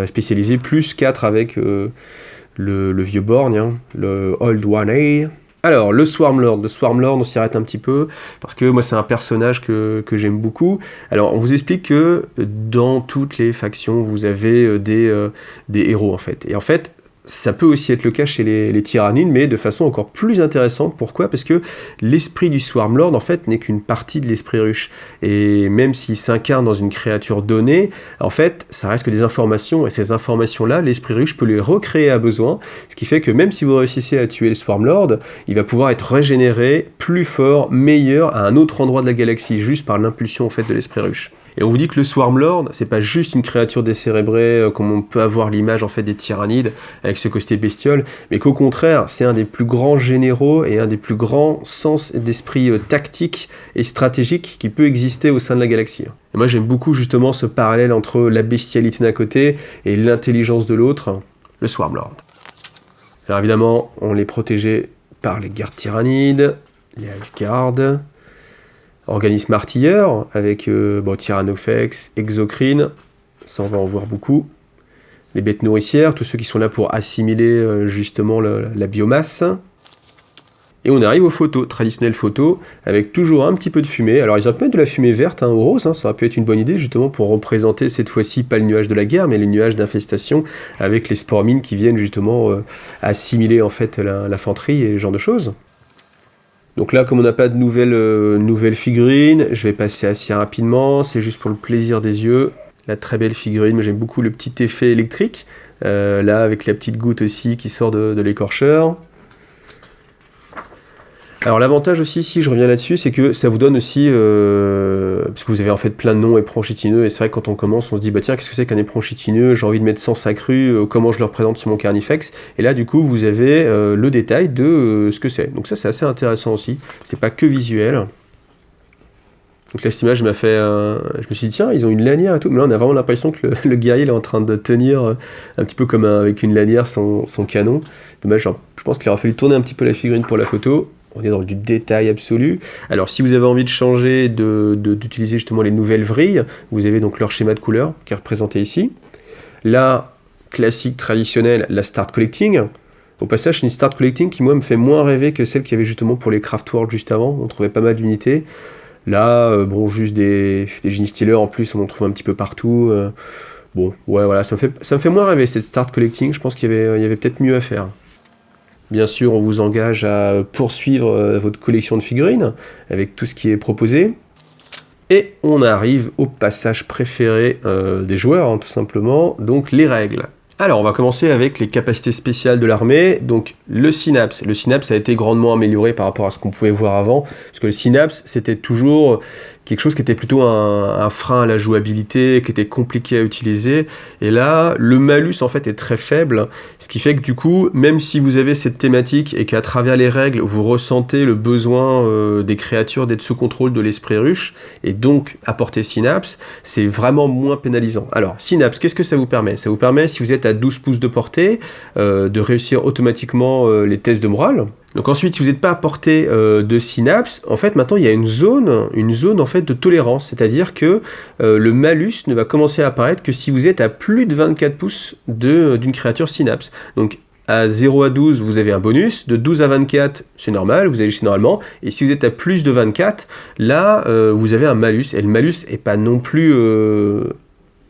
spécialisés, plus 4 avec le vieux borgne, hein, le Old One A. Alors, le Swarmlord, on s'y arrête un petit peu, parce que moi, c'est un personnage que j'aime beaucoup. Alors, on vous explique que dans toutes les factions, vous avez des héros, en fait. Et en fait, ça peut aussi être le cas chez les tyrannides, mais de façon encore plus intéressante. Pourquoi? Parce que l'esprit du Swarmlord, en fait, n'est qu'une partie de l'esprit ruche. Et même s'il s'incarne dans une créature donnée, en fait, ça reste que des informations. Et ces informations-là, l'esprit ruche peut les recréer à besoin. Ce qui fait que même si vous réussissez à tuer le Swarmlord, il va pouvoir être régénéré, plus fort, meilleur, à un autre endroit de la galaxie, juste par l'impulsion, en fait, de l'esprit ruche. Et on vous dit que le Swarmlord, c'est pas juste une créature décérébrée comme on peut avoir l'image en fait des tyrannides avec ce côté bestiole, mais qu'au contraire, c'est un des plus grands généraux et un des plus grands sens d'esprit tactique et stratégique qui peut exister au sein de la galaxie. Et moi j'aime beaucoup justement ce parallèle entre la bestialité d'un côté et l'intelligence de l'autre, le Swarmlord. Alors évidemment, on les protégeait par les gardes tyrannides, les Hiveguards, organisme artilleur, avec Tyrannofex, Exocrine, ça on va en voir beaucoup. Les bêtes nourricières, tous ceux qui sont là pour assimiler justement la biomasse. Et on arrive aux photos, traditionnelles photos, avec toujours un petit peu de fumée. Alors ils auraient pu mettre de la fumée verte, hein, ou rose, hein, ça aurait pu être une bonne idée justement pour représenter cette fois-ci pas le nuage de la guerre, mais les nuages d'infestation avec les spores mines qui viennent justement assimiler en fait l'infanterie et ce genre de choses. Donc là, comme on n'a pas de nouvelles figurines, je vais passer assez rapidement, c'est juste pour le plaisir des yeux. La très belle figurine, mais j'aime beaucoup le petit effet électrique, là avec la petite goutte aussi qui sort de l'écorcheur. Alors l'avantage aussi, si je reviens là-dessus, c'est que ça vous donne aussi, parce parce que vous avez en fait plein de noms éperons chitineux, et c'est vrai que quand on commence, on se dit, bah tiens, qu'est-ce que c'est qu'un éperon chitineux, j'ai envie de mettre 100 sacrus, comment je le représente sur mon Carnifex, et là du coup vous avez le détail de ce que c'est. Donc ça c'est assez intéressant aussi, c'est pas que visuel. Donc là, cette image m'a fait... je me suis dit, tiens, ils ont une lanière et tout. Mais là, on a vraiment l'impression que le guerrier il est en train de tenir un petit peu comme avec une lanière son canon. Dommage, genre, je pense qu'il aurait fallu tourner un petit peu la figurine pour la photo. On est dans du détail absolu. Alors, si vous avez envie de changer, d'utiliser justement les nouvelles vrilles, vous avez donc leur schéma de couleur qui est représenté ici. Là, classique, traditionnel, la Start Collecting. Au passage, c'est une Start Collecting qui, moi, me fait moins rêver que celle qu'il y avait justement pour les Craft World juste avant. On trouvait pas mal d'unités. Là, bon, juste des Genie Stealers en plus, on en trouve un petit peu partout. Bon, ouais, voilà, ça me fait moins rêver cette Start Collecting. Je pense qu'il y avait peut-être mieux à faire. Bien sûr, on vous engage à poursuivre votre collection de figurines avec tout ce qui est proposé. Et on arrive au passage préféré des joueurs, hein, tout simplement, donc les règles. Alors, on va commencer avec les capacités spéciales de l'armée. Donc, le Synapse. Le Synapse a été grandement amélioré par rapport à ce qu'on pouvait voir avant. Parce que le Synapse, c'était toujours quelque chose qui était plutôt un frein à la jouabilité, qui était compliqué à utiliser. Et là, le malus, en fait, est très faible. Ce qui fait que, du coup, même si vous avez cette thématique et qu'à travers les règles, vous ressentez le besoin des créatures d'être sous contrôle de l'esprit ruche, et donc apporter Synapse, c'est vraiment moins pénalisant. Alors, Synapse, qu'est-ce que ça vous permet? Ça vous permet, si vous êtes à 12 pouces de portée, de réussir automatiquement les tests de morale. Donc ensuite, si vous n'êtes pas à portée de Synapse, en fait, maintenant, il y a une zone en fait, de tolérance. C'est-à-dire que le malus ne va commencer à apparaître que si vous êtes à plus de 24 pouces d'une créature Synapse. Donc, à 0 à 12, vous avez un bonus. De 12 à 24, c'est normal, vous agissez normalement. Et si vous êtes à plus de 24, là, vous avez un malus. Et le malus n'est pas non plus...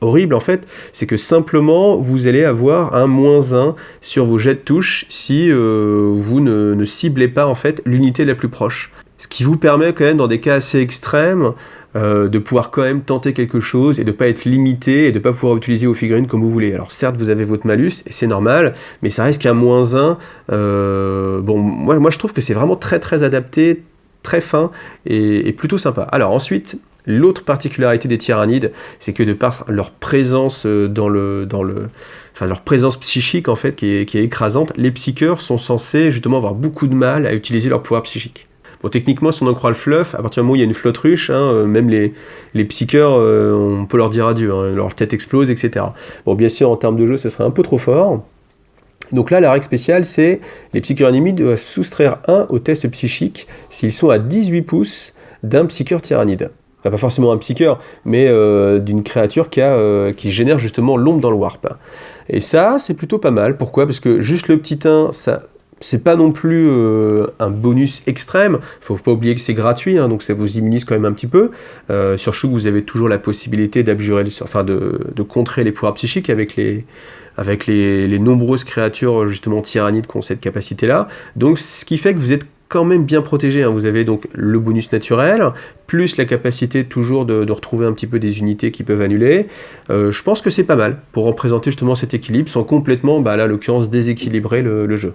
horrible en fait, c'est que simplement vous allez avoir un -1 sur vos jets de touche si vous ne ciblez pas en fait l'unité la plus proche. Ce qui vous permet quand même dans des cas assez extrêmes de pouvoir quand même tenter quelque chose et de ne pas être limité et de ne pas pouvoir utiliser vos figurines comme vous voulez. Alors certes vous avez votre malus et c'est normal, mais ça reste qu'un -1. Bon, moi je trouve que c'est vraiment très très adapté, très fin et plutôt sympa. Alors ensuite, l'autre particularité des tyrannides, c'est que de par leur présence leur présence psychique en fait qui est écrasante, les psycheurs sont censés justement avoir beaucoup de mal à utiliser leur pouvoir psychique. Bon, techniquement, si on en croit le fluff, à partir du moment où il y a une flotte ruche, hein, même les psycheurs, on peut leur dire adieu, hein, leur tête explose, etc. Bon, bien sûr, en termes de jeu, ce serait un peu trop fort. Donc là, la règle spéciale, c'est les psycheurs ennemis doivent soustraire 1 au test psychique s'ils sont à 18 pouces d'un psycheur tyrannide. Enfin, pas forcément un psycheur, mais d'une créature qui génère justement l'ombre dans le warp. Et ça, c'est plutôt pas mal. Pourquoi? Parce que juste le petit 1, ça... c'est pas non plus un bonus extrême, faut pas oublier que c'est gratuit, hein, donc ça vous immunise quand même un petit peu. Sur Shulk, vous avez toujours la possibilité d'abjurer, de contrer les pouvoirs psychiques avec les nombreuses créatures justement tyrannides qui ont cette capacité-là. Donc ce qui fait que vous êtes quand même bien protégé, hein. Vous avez donc le bonus naturel, plus la capacité toujours de retrouver un petit peu des unités qui peuvent annuler. Je pense que c'est pas mal pour représenter justement cet équilibre sans complètement, là, en l'occurrence, déséquilibrer le jeu.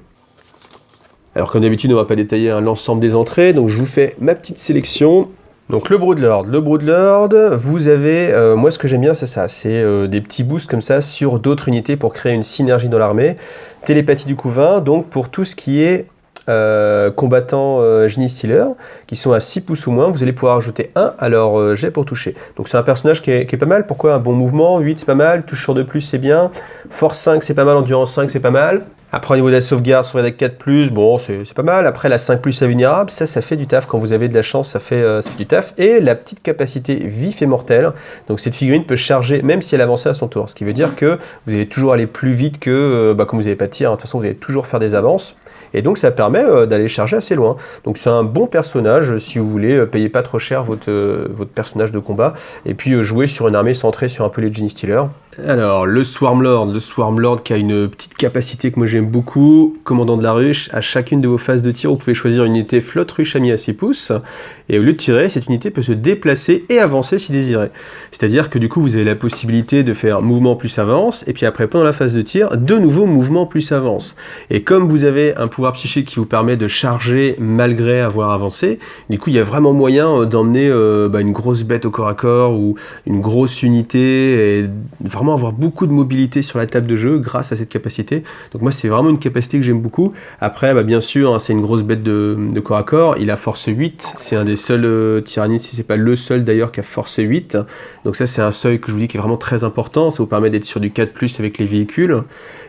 Alors comme d'habitude, on ne va pas détailler l'ensemble des entrées, donc je vous fais ma petite sélection. Donc le Broodlord, vous avez, moi ce que j'aime bien c'est ça, c'est des petits boosts comme ça sur d'autres unités pour créer une synergie dans l'armée. Télépathie du couvain, donc pour tout ce qui est combattants Genie Stealer, qui sont à 6 pouces ou moins, vous allez pouvoir ajouter 1 à leur jet pour toucher. Donc c'est un personnage qui est pas mal. Pourquoi? Un bon mouvement, 8 c'est pas mal, touche sur 2+, c'est bien, force 5 c'est pas mal, endurance 5 c'est pas mal. Après au niveau de la sauvegarde, sauvegarde avec 4+, bon c'est pas mal. Après la 5+ à vulnérable, ça fait du taf. Quand vous avez de la chance, ça fait du taf. Et la petite capacité vif et mortel, donc cette figurine peut charger même si elle avançait à son tour. Ce qui veut dire que vous allez toujours aller plus vite que, comme vous n'avez pas de tir, hein, de toute façon vous allez toujours faire des avances. Et donc ça permet d'aller charger assez loin. Donc c'est un bon personnage si vous voulez payer pas trop cher votre personnage de combat et puis jouer sur une armée centrée sur un peu les Genie Stealers. Alors, le Swarmlord qui a une petite capacité que moi j'aime beaucoup. Commandant de la ruche, à chacune de vos phases de tir, vous pouvez choisir une unité flotte ruche amie à 6 pouces. Et au lieu de tirer, cette unité peut se déplacer et avancer si désiré. C'est-à-dire que du coup, vous avez la possibilité de faire mouvement plus avance, et puis après, pendant la phase de tir, de nouveau mouvement plus avance. Et comme vous avez un pouvoir psychique qui vous permet de charger malgré avoir avancé, du coup, il y a vraiment moyen d'emmener une grosse bête au corps à corps, ou une grosse unité, et vraiment avoir beaucoup de mobilité sur la table de jeu grâce à cette capacité. Donc moi, c'est vraiment une capacité que j'aime beaucoup. Après, bien sûr, hein, c'est une grosse bête de corps à corps. Il a force 8. C'est un des seuls tyrannides, si c'est pas le seul d'ailleurs, qui a force 8. Donc ça, c'est un seuil que je vous dis qui est vraiment très important. Ça vous permet d'être sur du 4+, avec les véhicules.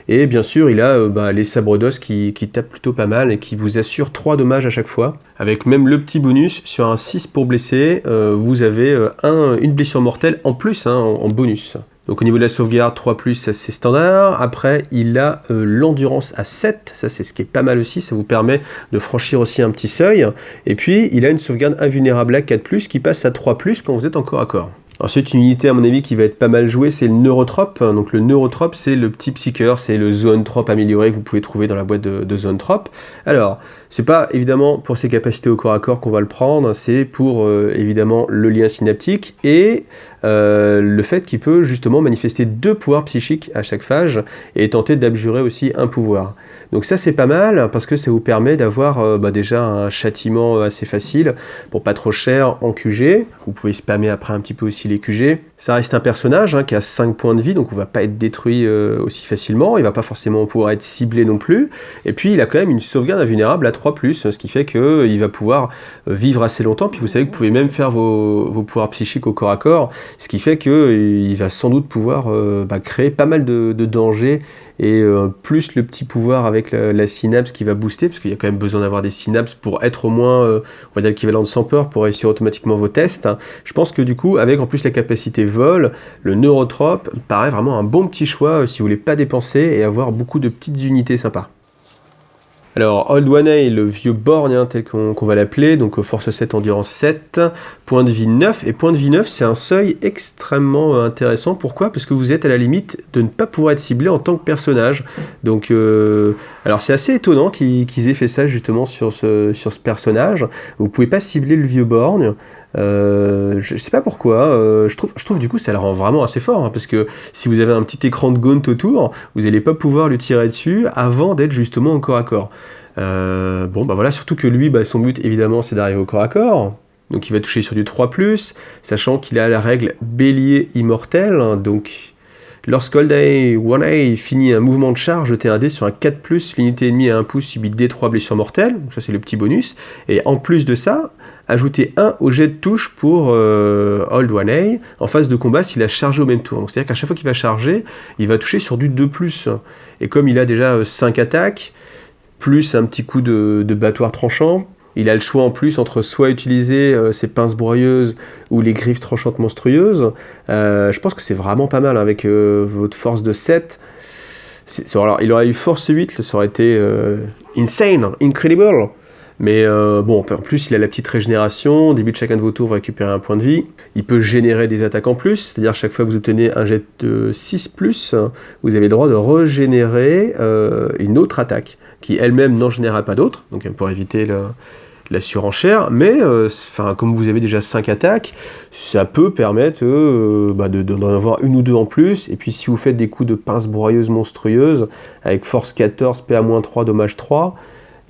Et bien sûr, il a les sabres d'os qui tapent plutôt pas mal et qui vous assurent 3 dommages à chaque fois. Avec même le petit bonus, sur un 6 pour blesser, vous avez une blessure mortelle en plus, en bonus. Donc au niveau de la sauvegarde, 3+, ça c'est standard. Après, il a l'endurance à 7, ça c'est ce qui est pas mal aussi, ça vous permet de franchir aussi un petit seuil. Et puis, il a une sauvegarde invulnérable à 4+, qui passe à 3+, quand vous êtes en corps à corps. Ensuite, une unité à mon avis qui va être pas mal jouée, c'est le Neurotrope. Donc le Neurotrope, c'est le petit psycheur, c'est le Zoanthrope amélioré que vous pouvez trouver dans la boîte de Zoanthrope. Alors, c'est pas évidemment pour ses capacités au corps à corps qu'on va le prendre, c'est pour évidemment le lien synaptique et le fait qu'il peut justement manifester 2 pouvoirs psychiques à chaque phase et tenter d'abjurer aussi un pouvoir. Donc ça c'est pas mal parce que ça vous permet d'avoir déjà un châtiment assez facile pour pas trop cher en QG. Vous pouvez spammer après un petit peu aussi les QG. Ça reste un personnage qui a 5 points de vie, donc on va pas être détruit aussi facilement, il va pas forcément pouvoir être ciblé non plus. Et puis il a quand même une sauvegarde invulnérable à 3+, ce qui fait qu'il va pouvoir vivre assez longtemps. Puis vous savez que vous pouvez même faire vos pouvoirs psychiques au corps à corps, ce qui fait qu'il va sans doute pouvoir créer pas mal de dangers, et plus le petit pouvoir avec la synapse qui va booster, parce qu'il y a quand même besoin d'avoir des synapses pour être au moins, on va dire l'équivalent de 100 peurs pour réussir automatiquement vos tests. Je pense que du coup, avec en plus la capacité vol, le Neurotrope paraît vraiment un bon petit choix si vous voulez pas dépenser et avoir beaucoup de petites unités sympas. Alors, Old One Eye, le vieux borgne, tel qu'on va l'appeler, donc force 7, endurance 7, point de vie 9, et point de vie 9, c'est un seuil extrêmement intéressant. Pourquoi ? Parce que vous êtes à la limite de ne pas pouvoir être ciblé en tant que personnage. Donc, alors c'est assez étonnant qu'ils aient fait ça justement sur ce personnage. Vous pouvez pas cibler le vieux borgne. Je sais pas pourquoi, je trouve du coup ça le rend vraiment assez fort, parce que si vous avez un petit écran de gaunt autour, vous n'allez pas pouvoir lui tirer dessus avant d'être justement au corps à corps. Voilà, surtout que lui, son but évidemment c'est d'arriver au corps à corps, donc il va toucher sur du 3+, sachant qu'il a la règle bélier immortel, donc lorsque Old One Eye finit un mouvement de charge, jetez un dé sur un 4+, l'unité ennemie à 1 pouce subit D3 blessures mortelles, donc ça c'est le petit bonus, et en plus de ça, ajoutez 1 au jet de touche pour Old One Eye en phase de combat s'il a chargé au même tour. Donc c'est-à-dire qu'à chaque fois qu'il va charger, il va toucher sur du 2+. Et comme il a déjà 5 attaques, plus un petit coup de battoir tranchant, il a le choix en plus entre soit utiliser ses pinces broyeuses ou les griffes tranchantes monstrueuses. Je pense que c'est vraiment pas mal avec votre force de 7. Alors, il aurait eu force 8, ça aurait été insane, incredible. Mais en plus il a la petite régénération, au début de chacun de vos tours vous récupérez un point de vie, il peut générer des attaques en plus, c'est-à-dire chaque fois que vous obtenez un jet de 6+, vous avez le droit de régénérer une autre attaque, qui elle-même n'en générera pas d'autres, donc pour éviter la surenchère, mais comme vous avez déjà 5 attaques, ça peut permettre d'en avoir une ou deux en plus, et puis si vous faites des coups de pince broyeuse monstrueuse, avec force 14, PA-3, dommage 3,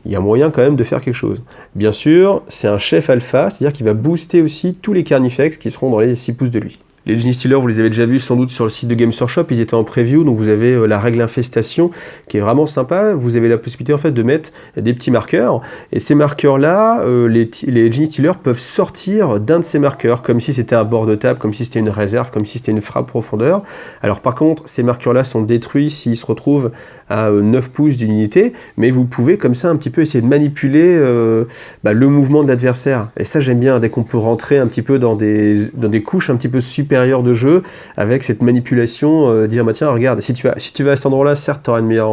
il y a moyen quand même de faire quelque chose. Bien sûr, c'est un chef alpha, c'est-à-dire qu'il va booster aussi tous les Carnifex qui seront dans les 6 pouces de lui. Les Genie Stealers, vous les avez déjà vus sans doute sur le site de Games Workshop, ils étaient en preview, donc vous avez la règle infestation qui est vraiment sympa. Vous avez la possibilité en fait de mettre des petits marqueurs, et ces marqueurs-là, les Genie Stealers peuvent sortir d'un de ces marqueurs, comme si c'était un bord de table, comme si c'était une réserve, comme si c'était une frappe profondeur. Alors par contre, ces marqueurs-là sont détruits s'ils se retrouvent à 9 pouces d'une unité, mais vous pouvez comme ça un petit peu essayer de manipuler le mouvement de l'adversaire. Et ça j'aime bien, dès qu'on peut rentrer un petit peu dans des couches un petit peu supérieures supérieure de jeu avec cette manipulation, dire bah tiens regarde, si tu vas à cet endroit-là, certes tu auras une meilleure,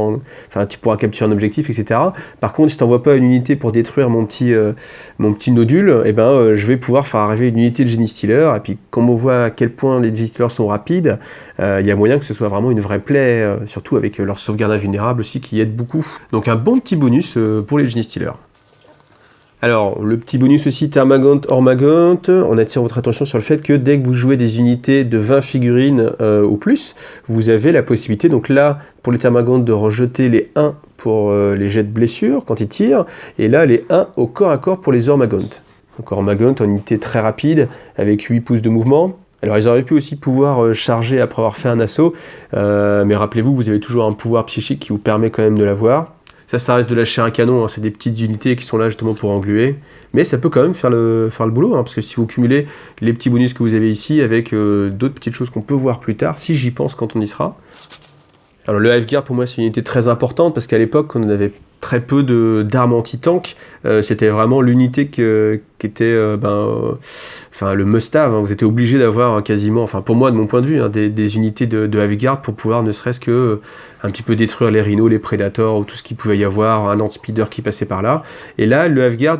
enfin tu pourras capturer un objectif, etc. Par contre, si tu n'envoies pas une unité pour détruire mon petit nodule, et je vais pouvoir faire arriver une unité de Genie Stealer, et puis comme on voit à quel point les Genie Stealers sont rapides, il y a moyen que ce soit vraiment une vraie plaie, surtout avec leur sauvegarde invulnérable aussi qui aide beaucoup. Donc un bon petit bonus pour les Genie Stealers. Alors, le petit bonus aussi, Termagant, Hormagant, on attire votre attention sur le fait que dès que vous jouez des unités de 20 figurines ou plus, vous avez la possibilité, donc là, pour les Termagant, de rejeter les 1 pour les jets de blessure quand ils tirent, et là, les 1 au corps à corps pour les Hormagant. Donc Hormagant, en unité très rapide, avec 8 pouces de mouvement. Alors ils auraient pu aussi pouvoir charger après avoir fait un assaut, mais rappelez-vous, vous avez toujours un pouvoir psychique qui vous permet quand même de l'avoir. Ça reste de lâcher un canon, hein. C'est des petites unités qui sont là justement pour engluer. Mais ça peut quand même faire le boulot, hein, parce que si vous cumulez les petits bonus que vous avez ici avec d'autres petites choses qu'on peut voir plus tard, si j'y pense quand on y sera. Alors le Hive Guard pour moi c'est une unité très importante, parce qu'à l'époque on avait très peu d'armes anti-tank, c'était vraiment l'unité qui était le must-have, hein. Vous étiez obligé d'avoir quasiment, enfin pour moi de mon point de vue, hein, des unités de Hive Guard pour pouvoir ne serait-ce que un petit peu détruire les rhinos, les prédators, ou tout ce qu'il pouvait y avoir, un anti-speeder qui passait par là. Et là, le Hive Guard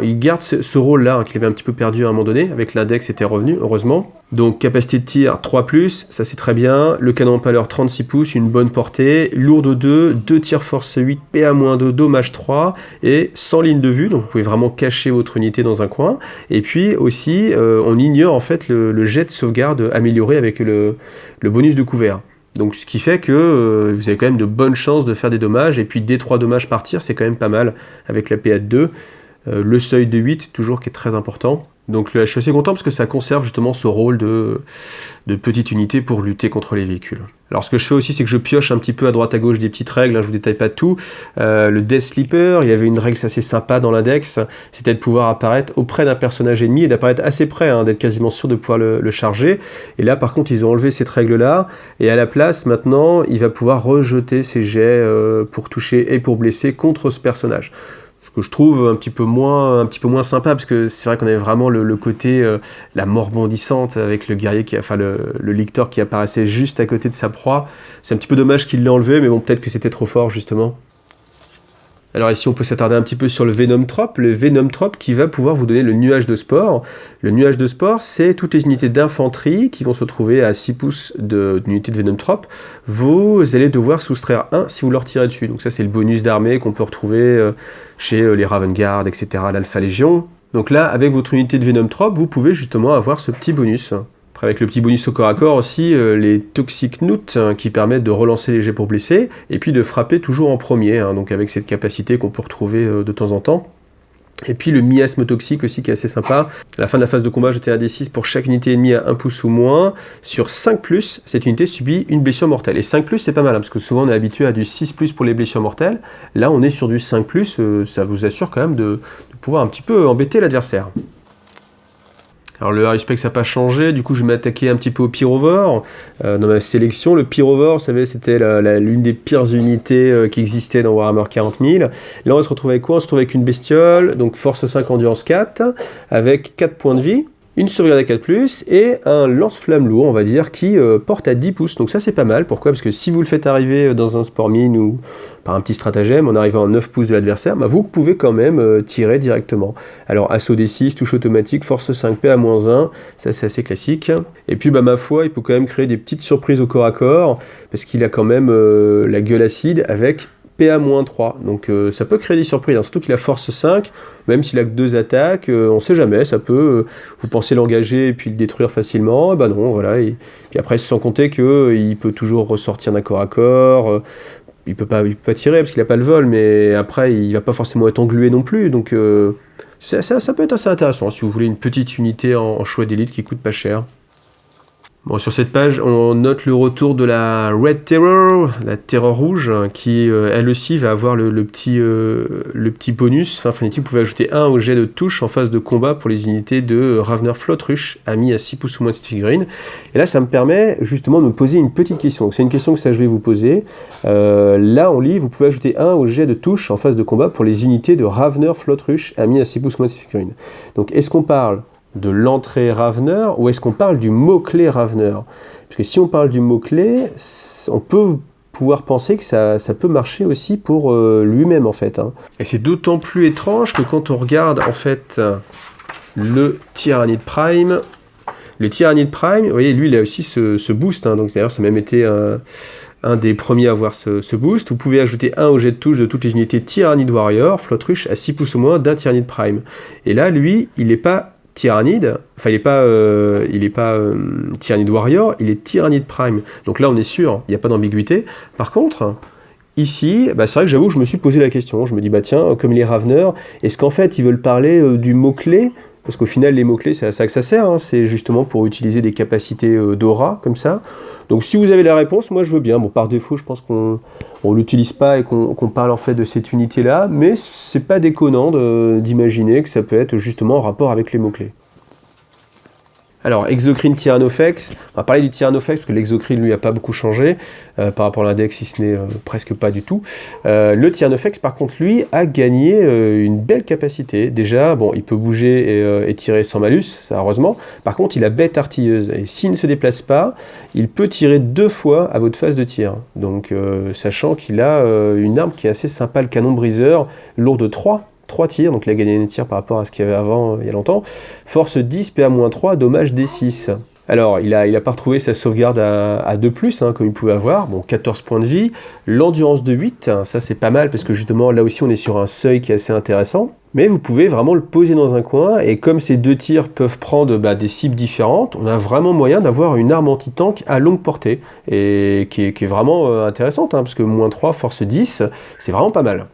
il garde ce rôle-là, hein, qu'il avait un petit peu perdu à un moment donné, avec l'index était revenu, heureusement. Donc capacité de tir 3+, ça c'est très bien. Le canon empaleur 36 pouces, une bonne portée. Lourde 2 tirs force 8, PA-2, dommage 3, et sans ligne de vue, donc vous pouvez vraiment cacher votre unité dans un coin. Et puis aussi, on ignore en fait le jet de sauvegarde amélioré avec le bonus de couvert. Donc ce qui fait que vous avez quand même de bonnes chances de faire des dommages, et puis des 3 dommages par tir, c'est quand même pas mal avec la PA de 2. Le seuil de 8, toujours qui est très important. Donc là, je suis assez content parce que ça conserve justement ce rôle de petite unité pour lutter contre les véhicules. Alors ce que je fais aussi, c'est que je pioche un petit peu à droite à gauche des petites règles, hein, je vous détaille pas tout. Le Death Sleeper, il y avait une règle assez sympa dans l'index, c'était de pouvoir apparaître auprès d'un personnage ennemi et d'apparaître assez près, hein, d'être quasiment sûr de pouvoir le charger. Et là par contre ils ont enlevé cette règle-là, et à la place maintenant il va pouvoir rejeter ses jets pour toucher et pour blesser contre ce personnage. Ce que je trouve un petit peu moins sympa, parce que c'est vrai qu'on avait vraiment le côté, la mort bondissante avec le guerrier, le lictor qui apparaissait juste à côté de sa proie. C'est un petit peu dommage qu'il l'ait enlevé, mais bon, peut-être que c'était trop fort, justement. Alors ici, on peut s'attarder un petit peu sur le Venom Trop, qui va pouvoir vous donner le nuage de spore. Le nuage de spore, c'est toutes les unités d'infanterie qui vont se trouver à 6 pouces d'unité de Venom Trop. Vous allez devoir soustraire 1 si vous leur tirez dessus. Donc ça, c'est le bonus d'armée qu'on peut retrouver chez les Raven Guard, etc., l'Alpha Légion. Donc là, avec votre unité de Venom Trop, vous pouvez justement avoir ce petit bonus. Après, avec le petit bonus au corps à corps aussi, les Toxic Knut qui permettent de relancer les jets pour blesser, et puis de frapper toujours en premier, hein, donc avec cette capacité qu'on peut retrouver de temps en temps. Et puis le miasme toxique aussi qui est assez sympa. À la fin de la phase de combat, jetez un D6 pour chaque unité ennemie à 1 pouce ou moins. Sur 5+, cette unité subit une blessure mortelle. Et 5+, c'est pas mal, hein, parce que souvent on est habitué à du 6+ pour les blessures mortelles. Là, on est sur du 5+, ça vous assure quand même de pouvoir un petit peu embêter l'adversaire. Alors le Harry-Spec ça n'a pas changé, du coup je vais m'attaquer un petit peu au Pyrovore. Dans ma sélection, le Pyrovore, vous savez, c'était l'une des pires unités qui existait dans Warhammer 40 000. Là on se retrouve avec quoi? On se retrouve avec une bestiole, donc force 5, endurance 4, avec 4 points de vie, une sauvegarde à 4+, et un lance-flamme lourd, on va dire, qui porte à 10 pouces. Donc ça c'est pas mal, pourquoi? Parce que si vous le faites arriver dans un sport mine ou par un petit stratagème, en arrivant à 9 pouces de l'adversaire, vous pouvez quand même tirer directement. Alors assaut D6, touche automatique, force 5, PA-1, ça c'est assez classique. Et puis ma foi, il peut quand même créer des petites surprises au corps à corps, parce qu'il a quand même la gueule acide avec PA-3, donc ça peut créer des surprises, hein, surtout qu'il a force 5, même s'il a que 2 attaques, on sait jamais, ça peut, vous pensez l'engager et puis le détruire facilement, et non, voilà, et puis après sans compter qu'il peut toujours ressortir d'un corps à corps, il peut pas tirer parce qu'il n'a pas le vol, mais après il va pas forcément être englué non plus, donc ça peut être assez intéressant, si vous voulez une petite unité en choix d'élite qui coûte pas cher. Bon, sur cette page, on note le retour de la Red Terror, la terreur rouge, qui elle aussi va avoir le petit bonus. Enfin, Fnatic, vous pouvez ajouter 1 au jet de touche en phase de combat pour les unités de Ravener Flottrush, amis à 6 pouces ou moins de cette figurine. Et là, ça me permet justement de me poser une petite question. Donc, c'est une question que je vais vous poser. Là, on lit, vous pouvez ajouter 1 au jet de touche en phase de combat pour les unités de Ravener Flottrush, amis à 6 pouces ou moins de cette figurine. Donc, est-ce qu'on parle de l'entrée Ravener ou est-ce qu'on parle du mot-clé Ravener? Parce que si on parle du mot-clé, on peut pouvoir penser que ça peut marcher aussi pour lui-même en fait. Hein. Et c'est d'autant plus étrange que quand on regarde en fait le Tyrannid Prime, vous voyez, lui il a aussi ce boost, hein, donc d'ailleurs ça a même été un des premiers à avoir ce boost. Vous pouvez ajouter 1 au jet de touche de toutes les unités Tyrannid Warrior, flotte ruche à 6 pouces au moins d'un Tyrannid Prime. Et là, lui, il n'est pas Tyrannid, enfin il est pas Tyrannid Warrior, il est Tyrannid Prime. Donc là on est sûr, il n'y a pas d'ambiguïté. Par contre, ici, c'est vrai que j'avoue que je me suis posé la question. Je me dis, tiens, comme il est Ravener, est-ce qu'en fait ils veulent parler du mot-clé? Parce qu'au final, les mots-clés, c'est à ça que ça sert, hein. C'est justement pour utiliser des capacités d'aura, comme ça. Donc si vous avez la réponse, moi je veux bien. Bon, par défaut, je pense qu'on l'utilise pas et qu'on parle en fait de cette unité-là, mais c'est pas déconnant d'imaginer que ça peut être justement en rapport avec les mots-clés. Alors, Exocrine Tyrannofex, on va parler du Tyrannofex, parce que l'Exocrine, lui, n'a pas beaucoup changé par rapport à l'index, si ce n'est presque pas du tout. Le Tyrannofex, par contre, lui, a gagné une belle capacité. Déjà, bon, il peut bouger et tirer sans malus, ça heureusement. Par contre, il a bête artilleuse, et s'il ne se déplace pas, il peut tirer 2 fois à votre phase de tir. Donc, sachant qu'il a une arme qui est assez sympa, le canon briseur, lourd de 3 tirs, donc il a gagné un tir par rapport à ce qu'il y avait avant, il y a longtemps. Force 10, PA-3, dommage D6. Alors, il a pas retrouvé sa sauvegarde à 2+, hein, comme il pouvait avoir. Bon, 14 points de vie. L'endurance de 8, hein, ça c'est pas mal, parce que justement, là aussi, on est sur un seuil qui est assez intéressant. Mais vous pouvez vraiment le poser dans un coin, et comme ces 2 tirs peuvent prendre des cibles différentes, on a vraiment moyen d'avoir une arme anti-tank à longue portée, et qui est vraiment intéressante, hein, parce que -3, force 10, c'est vraiment pas mal.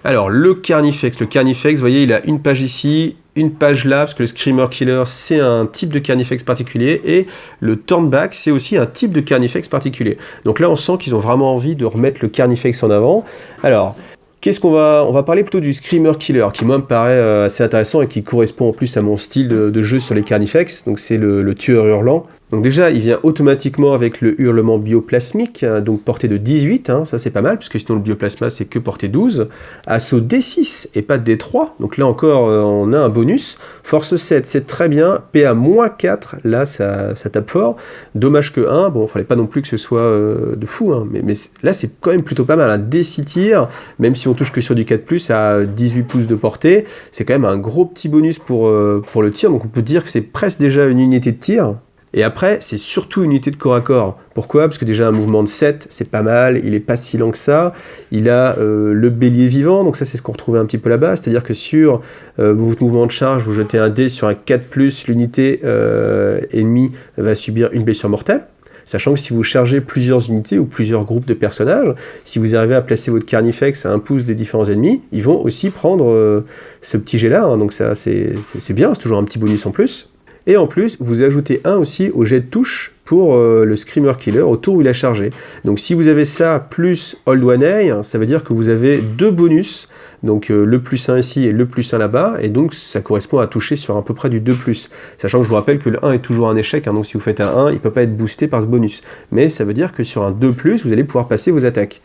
Alors, le Carnifex, vous voyez, il a une page ici, une page là, parce que le Screamer Killer, c'est un type de Carnifex particulier, et le Turnback, c'est aussi un type de Carnifex particulier. Donc là, on sent qu'ils ont vraiment envie de remettre le Carnifex en avant. Alors, on va parler plutôt du Screamer Killer, qui moi me paraît assez intéressant et qui correspond en plus à mon style de jeu sur les Carnifex, donc c'est le tueur hurlant. Donc déjà, il vient automatiquement avec le hurlement bioplasmique, donc portée de 18, hein, ça c'est pas mal, puisque sinon le bioplasma c'est que portée 12. Assaut D6 et pas D3, donc là encore on a un bonus. Force 7, c'est très bien. PA-4, là ça tape fort. Dommage que 1, bon, fallait pas non plus que ce soit de fou, hein, mais là c'est quand même plutôt pas mal. Un D6 tir, même si on touche que sur du 4+, à 18 pouces de portée, c'est quand même un gros petit bonus pour le tir, donc on peut dire que c'est presque déjà une unité de tir. Et après, c'est surtout une unité de corps à corps. Pourquoi? Parce que déjà un mouvement de 7, c'est pas mal, il est pas si lent que ça. Il a le bélier vivant, donc ça c'est ce qu'on retrouvait un petit peu là-bas. C'est-à-dire que sur votre mouvement de charge, vous jetez un dé sur un 4+, l'unité ennemie va subir une blessure mortelle. Sachant que si vous chargez plusieurs unités ou plusieurs groupes de personnages, si vous arrivez à placer votre Carnifex à 1 pouce des différents ennemis, ils vont aussi prendre ce petit jet-là. Hein. Donc ça c'est bien, c'est toujours un petit bonus en plus. Et en plus, vous ajoutez 1 aussi au jet de touche pour le Screamer Killer au tour où il a chargé. Donc si vous avez ça plus Old One A, ça veut dire que vous avez 2 bonus, donc le +1 ici et le +1 là-bas, et donc ça correspond à toucher sur à peu près du 2+. Sachant que je vous rappelle que le 1 est toujours un échec, hein, donc si vous faites un 1, il ne peut pas être boosté par ce bonus. Mais ça veut dire que sur un 2+, vous allez pouvoir passer vos attaques.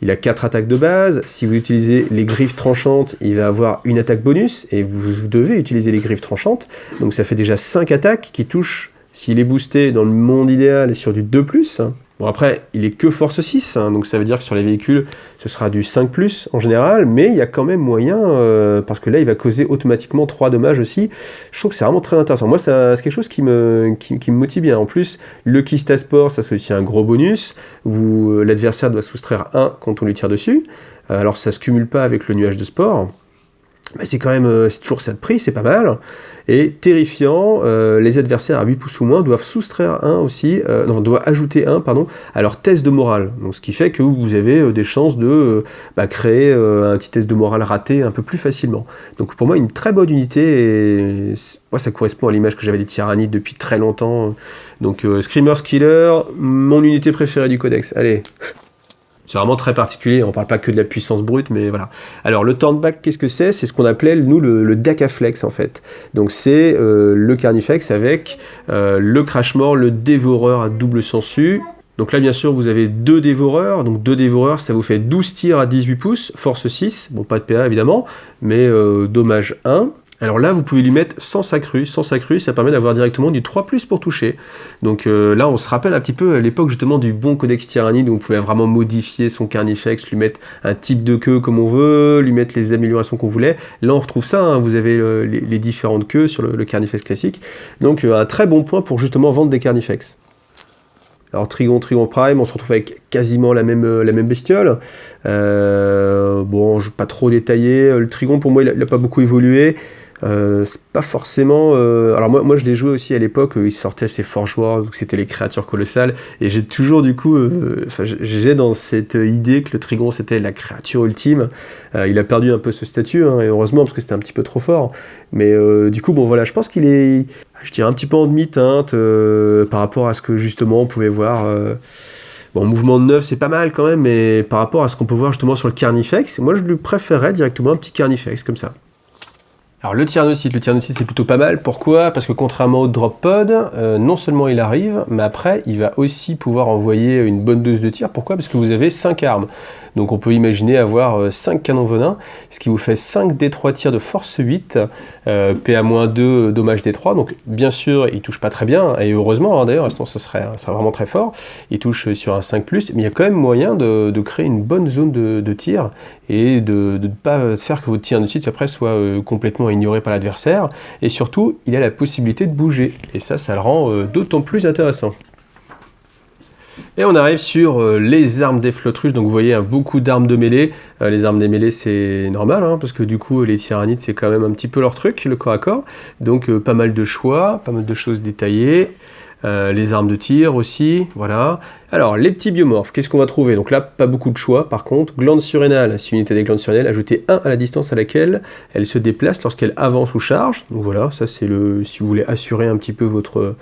Il a 4 attaques de base. Si vous utilisez les griffes tranchantes, il va avoir une attaque bonus, et vous devez utiliser les griffes tranchantes. Donc ça fait déjà 5 attaques qui touchent, s'il est boosté dans le monde idéal, sur du 2+. Bon après, il est que force 6, hein, donc ça veut dire que sur les véhicules, ce sera du 5+ en général, mais il y a quand même moyen, parce que là, il va causer automatiquement 3 dommages aussi. Je trouve que c'est vraiment très intéressant. Moi, c'est quelque chose qui me motive bien. En plus, le Kista Sport, ça c'est aussi un gros bonus. L'adversaire doit soustraire 1 quand on lui tire dessus. Alors ça se cumule pas avec le nuage de sport. Mais c'est quand même, c'est toujours ça de prix, c'est pas mal. Et terrifiant, les adversaires à 8 pouces ou moins doivent soustraire 1 aussi, doivent ajouter 1, pardon, à leur test de morale. Donc ce qui fait que vous avez des chances de créer un petit test de morale raté un peu plus facilement. Donc pour moi, une très bonne unité, et moi ça correspond à l'image que j'avais des Tyrannides depuis très longtemps. Donc Screamer's Killer, mon unité préférée du codex. Allez. C'est vraiment très particulier, on ne parle pas que de la puissance brute, mais voilà. Alors le Turnback, qu'est-ce que c'est? C'est ce qu'on appelait, nous, le Dakaflex, en fait. Donc c'est le Carnifex avec le Crashmore, le Dévoreur à double sensu. Donc là, bien sûr, vous avez 2 Dévoreurs. Donc 2 Dévoreurs, ça vous fait 12 tirs à 18 pouces, force 6. Bon, pas de PA, évidemment, mais dommage 1. Alors là, vous pouvez lui mettre sans accru. Sans accru, ça permet d'avoir directement du 3+ pour toucher. Donc là, on se rappelle un petit peu à l'époque justement du bon codex tyrannide où on pouvait vraiment modifier son carnifex, lui mettre un type de queue comme on veut, lui mettre les améliorations qu'on voulait. Là, on retrouve ça, hein, vous avez les différentes queues sur le carnifex classique. Donc un très bon point pour justement vendre des carnifex. Alors Trigon Prime, on se retrouve avec quasiment la même bestiole. Bon, je ne vais pas trop détailler. Le Trigon, pour moi, il n'a pas beaucoup évolué. C'est pas forcément... Alors moi je l'ai joué aussi à l'époque, il sortait ses Forge Wars, donc c'était les créatures colossales, et j'ai toujours du coup... j'ai dans cette idée que le Trigon c'était la créature ultime. Il a perdu un peu ce statut, hein, et heureusement, parce que c'était un petit peu trop fort. Mais du coup, bon voilà, je pense qu'il est... Je dirais un petit peu en demi-teinte par rapport à ce que justement on pouvait voir... Bon, mouvement de 9, c'est pas mal quand même, mais par rapport à ce qu'on peut voir justement sur le Carnifex, moi je lui préférerais directement un petit Carnifex comme ça. Alors le Tyrannocyte c'est plutôt pas mal. Pourquoi? Parce que contrairement au Drop Pod, non seulement il arrive, mais après il va aussi pouvoir envoyer une bonne dose de tir. Pourquoi? Parce que vous avez 5 armes. Donc on peut imaginer avoir 5 canons venin, ce qui vous fait 5 D3 tirs de force 8, PA-2 dommage D3. Donc bien sûr il touche pas très bien, et heureusement hein, d'ailleurs, sinon ça serait vraiment très fort. Il touche sur un 5+, mais il y a quand même moyen de créer une bonne zone de tir, et de ne pas faire que votre Tyrannocyte après soit complètement ignoré par l'adversaire, et surtout il a la possibilité de bouger, et ça le rend d'autant plus intéressant. Et on arrive sur les armes des Flottruches. Donc vous voyez hein, beaucoup d'armes de mêlée. Les armes des mêlées c'est normal, hein, parce que du coup les tyrannides c'est quand même un petit peu leur truc, le corps à corps. Donc pas mal de choix, pas mal de choses détaillées. Les armes de tir aussi, voilà. Alors, les petits biomorphes, qu'est-ce qu'on va trouver? Donc là, pas beaucoup de choix, par contre. Glande surrénale, c'est une unité des glandes surrénales, ajoutez 1 à la distance à laquelle elle se déplace lorsqu'elle avance ou charge. Donc voilà, ça c'est le... si vous voulez assurer un petit peu votre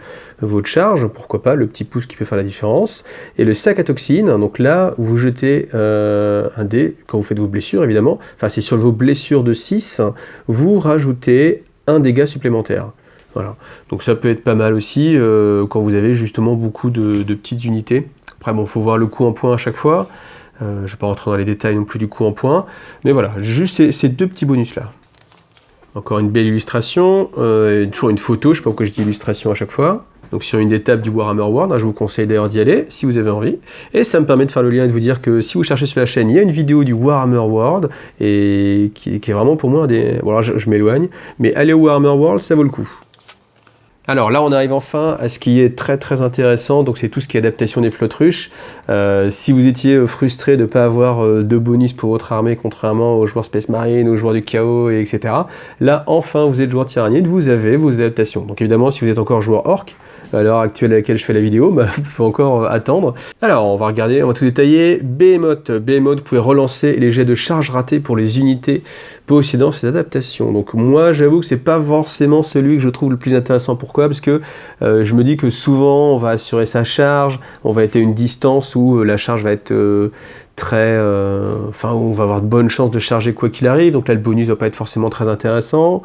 charge, pourquoi pas, le petit pouce qui peut faire la différence. Et le sac à toxines, donc là, vous jetez un dé, quand vous faites vos blessures, évidemment. Enfin, c'est sur vos blessures de 6, vous rajoutez un dégât supplémentaire. Voilà. Donc ça peut être pas mal aussi quand vous avez justement beaucoup de petites unités. Après bon, faut voir le coup en point à chaque fois. Je ne vais pas rentrer dans les détails non plus du coup en point. Mais voilà, juste ces deux petits bonus là. Encore une belle illustration, toujours une photo, je ne sais pas pourquoi je dis illustration à chaque fois. Donc sur une des tables du Warhammer World, hein, je vous conseille d'ailleurs d'y aller si vous avez envie. Et ça me permet de faire le lien et de vous dire que si vous cherchez sur la chaîne, il y a une vidéo du Warhammer World, et qui est vraiment pour moi des... Bon alors je m'éloigne, mais allez au Warhammer World, ça vaut le coup. Alors là, on arrive enfin à ce qui est très très intéressant, donc c'est tout ce qui est adaptation des Flottruches. Si vous étiez frustré de ne pas avoir de bonus pour votre armée, contrairement aux joueurs Space Marine, aux joueurs du Chaos, etc. Là, enfin, vous êtes joueur Tyrannide, vous avez vos adaptations. Donc évidemment, si vous êtes encore joueur Orc, à l'heure actuelle à laquelle je fais la vidéo, bah, vous pouvez encore attendre. Alors, on va regarder, on va tout détailler. Behemoth, vous pouvez relancer les jets de charge ratés pour les unités possédant ces adaptations. Donc moi, j'avoue que c'est pas forcément celui que je trouve le plus intéressant. Pourquoi? Parce que je me dis que souvent, on va assurer sa charge, on va être à une distance où la charge va être très... Enfin, on va avoir de bonnes chances de charger quoi qu'il arrive. Donc là, le bonus va pas être forcément très intéressant.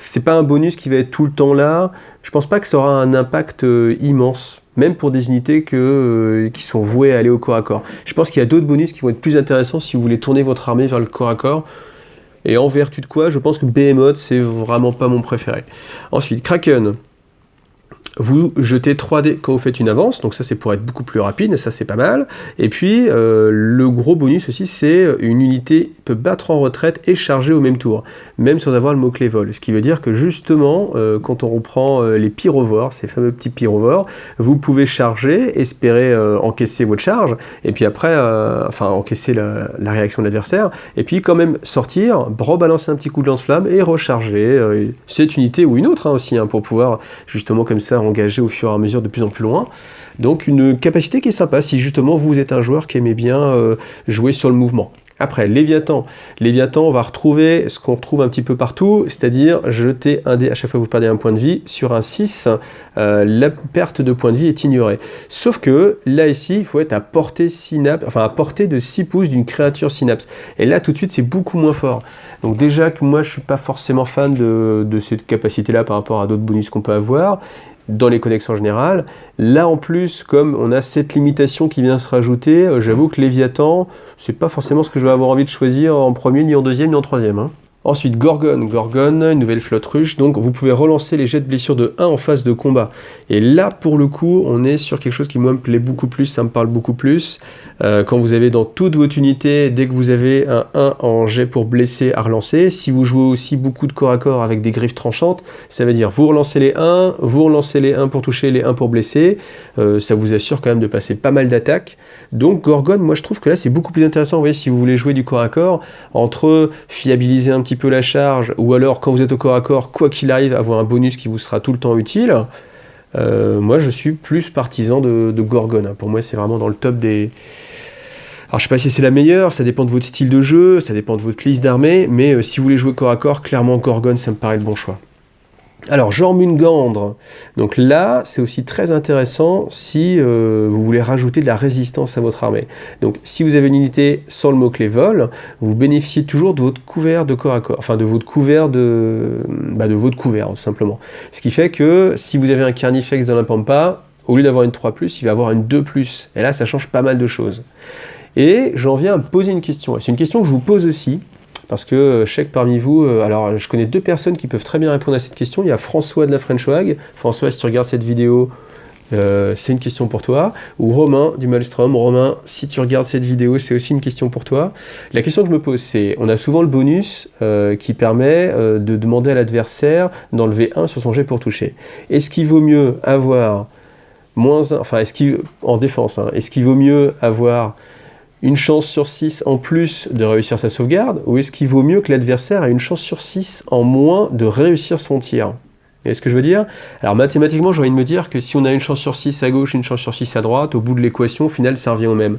C'est pas un bonus qui va être tout le temps là. Je pense pas que ça aura un impact immense, même pour des unités qui sont vouées à aller au corps à corps. Je pense qu'il y a d'autres bonus qui vont être plus intéressants si vous voulez tourner votre armée vers le corps à corps. Et en vertu de quoi, je pense que Behemoth, c'est vraiment pas mon préféré. Ensuite, Kraken. Vous jetez 3 dés quand vous faites une avance, donc ça c'est pour être beaucoup plus rapide, et ça c'est pas mal. Et puis le gros bonus aussi, c'est une unité peut battre en retraite et charger au même tour, même sans avoir le mot-clé vol. Ce qui veut dire que justement, quand on reprend les pyrovores, ces fameux petits pyrovores, vous pouvez charger, espérer encaisser votre charge, et puis après, enfin encaisser la réaction de l'adversaire, et puis quand même sortir, rebalancer un petit coup de lance-flamme et recharger cette unité ou une autre hein, aussi, hein, pour pouvoir justement comme ça engagé au fur et à mesure de plus en plus loin. Donc une capacité qui est sympa si justement vous êtes un joueur qui aimait bien jouer sur le mouvement. Après, Léviathan, on va retrouver ce qu'on retrouve un petit peu partout, c'est-à-dire jeter un dé à chaque fois que vous perdez un point de vie. Sur un 6, la perte de points de vie est ignorée. Sauf que là, ici, il faut être à portée synapse, enfin à portée de 6 pouces d'une créature synapse. Et là, tout de suite, c'est beaucoup moins fort. Donc déjà que moi, je ne suis pas forcément fan de cette capacité-là par rapport à d'autres bonus qu'on peut avoir, dans les codex en général. Là en plus, comme on a cette limitation qui vient se rajouter, j'avoue que Léviathan, c'est pas forcément ce que je vais avoir envie de choisir en premier, ni en deuxième, ni en troisième. Hein. Ensuite, Gorgone, une nouvelle flotte ruche, donc vous pouvez relancer les jets de blessure de 1 en phase de combat. Et là, pour le coup, on est sur quelque chose qui moi me plaît beaucoup plus, ça me parle beaucoup plus. Quand vous avez dans toute votre unité, dès que vous avez un 1 en jet pour blesser à relancer, si vous jouez aussi beaucoup de corps à corps avec des griffes tranchantes, ça veut dire vous relancez les 1, vous relancez les 1 pour toucher, les 1 pour blesser, ça vous assure quand même de passer pas mal d'attaques. Donc Gorgone, moi je trouve que là c'est beaucoup plus intéressant, vous voyez, si vous voulez jouer du corps à corps, entre fiabiliser un petit peu la charge, ou alors quand vous êtes au corps à corps, quoi qu'il arrive, avoir un bonus qui vous sera tout le temps utile. Moi je suis plus partisan de Gorgone, pour moi c'est vraiment dans le top des... Alors je sais pas si c'est la meilleure, ça dépend de votre style de jeu, ça dépend de votre liste d'armées, mais si vous voulez jouer corps à corps, clairement Gorgone ça me paraît le bon choix. Alors Jormungandr, donc là c'est aussi très intéressant si vous voulez rajouter de la résistance à votre armée. Donc si vous avez une unité sans le mot-clé vol, vous bénéficiez toujours de votre couvert de corps à corps, enfin de votre couvert de votre couvert tout simplement. Ce qui fait que si vous avez un Carnifex dans la Pampa, au lieu d'avoir une 3+, il va avoir une 2+, et là ça change pas mal de choses. Et j'en viens à me poser une question, et c'est une question que je vous pose aussi, parce que je sais que parmi vous, alors je connais 2 personnes qui peuvent très bien répondre à cette question. Il y a François de la French Wag. François, si tu regardes cette vidéo, c'est une question pour toi. Ou Romain du Maelstrom. Romain, si tu regardes cette vidéo, c'est aussi une question pour toi. La question que je me pose, c'est, on a souvent le bonus qui permet de demander à l'adversaire d'enlever 1 sur son jet pour toucher. Est-ce qu'il vaut mieux avoir moins 1, enfin, en défense, hein, est-ce qu'il vaut mieux avoir une chance sur 6 en plus de réussir sa sauvegarde, ou est-ce qu'il vaut mieux que l'adversaire ait une chance sur 6 en moins de réussir son tir? Vous voyez ce que je veux dire? Alors mathématiquement, j'ai envie de me dire que si on a une chance sur 6 à gauche, une chance sur 6 à droite, au bout de l'équation, au final, ça revient au même.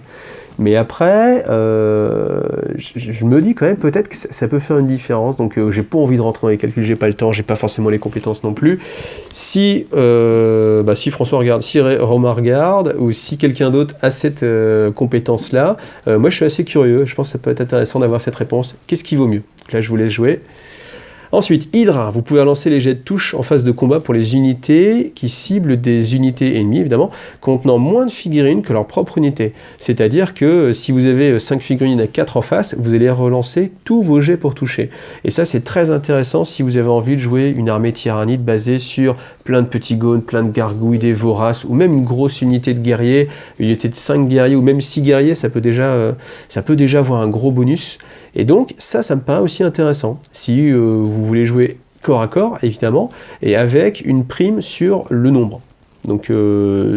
Mais après, je me dis quand même peut-être que ça peut faire une différence, donc j'ai pas envie de rentrer dans les calculs, j'ai pas le temps, j'ai pas forcément les compétences non plus. Si François regarde, si Romain regarde, ou si quelqu'un d'autre a cette compétence-là, moi je suis assez curieux, je pense que ça peut être intéressant d'avoir cette réponse. Qu'est-ce qui vaut mieux? Là je vous laisse jouer. Ensuite, Hydra, vous pouvez lancer les jets de touche en phase de combat pour les unités qui ciblent des unités ennemies, évidemment, contenant moins de figurines que leur propre unité. C'est-à-dire que si vous avez 5 figurines à 4 en face, vous allez relancer tous vos jets pour toucher. Et ça, c'est très intéressant si vous avez envie de jouer une armée tyrannide basée sur plein de petits gaunes, plein de gargouilles, des voraces, ou même une grosse unité de guerriers, une unité de 5 guerriers, ou même 6 guerriers, ça peut déjà avoir un gros bonus. Et donc, ça me paraît aussi intéressant. Si vous voulez jouer corps à corps, évidemment, et avec une prime sur le nombre. Donc,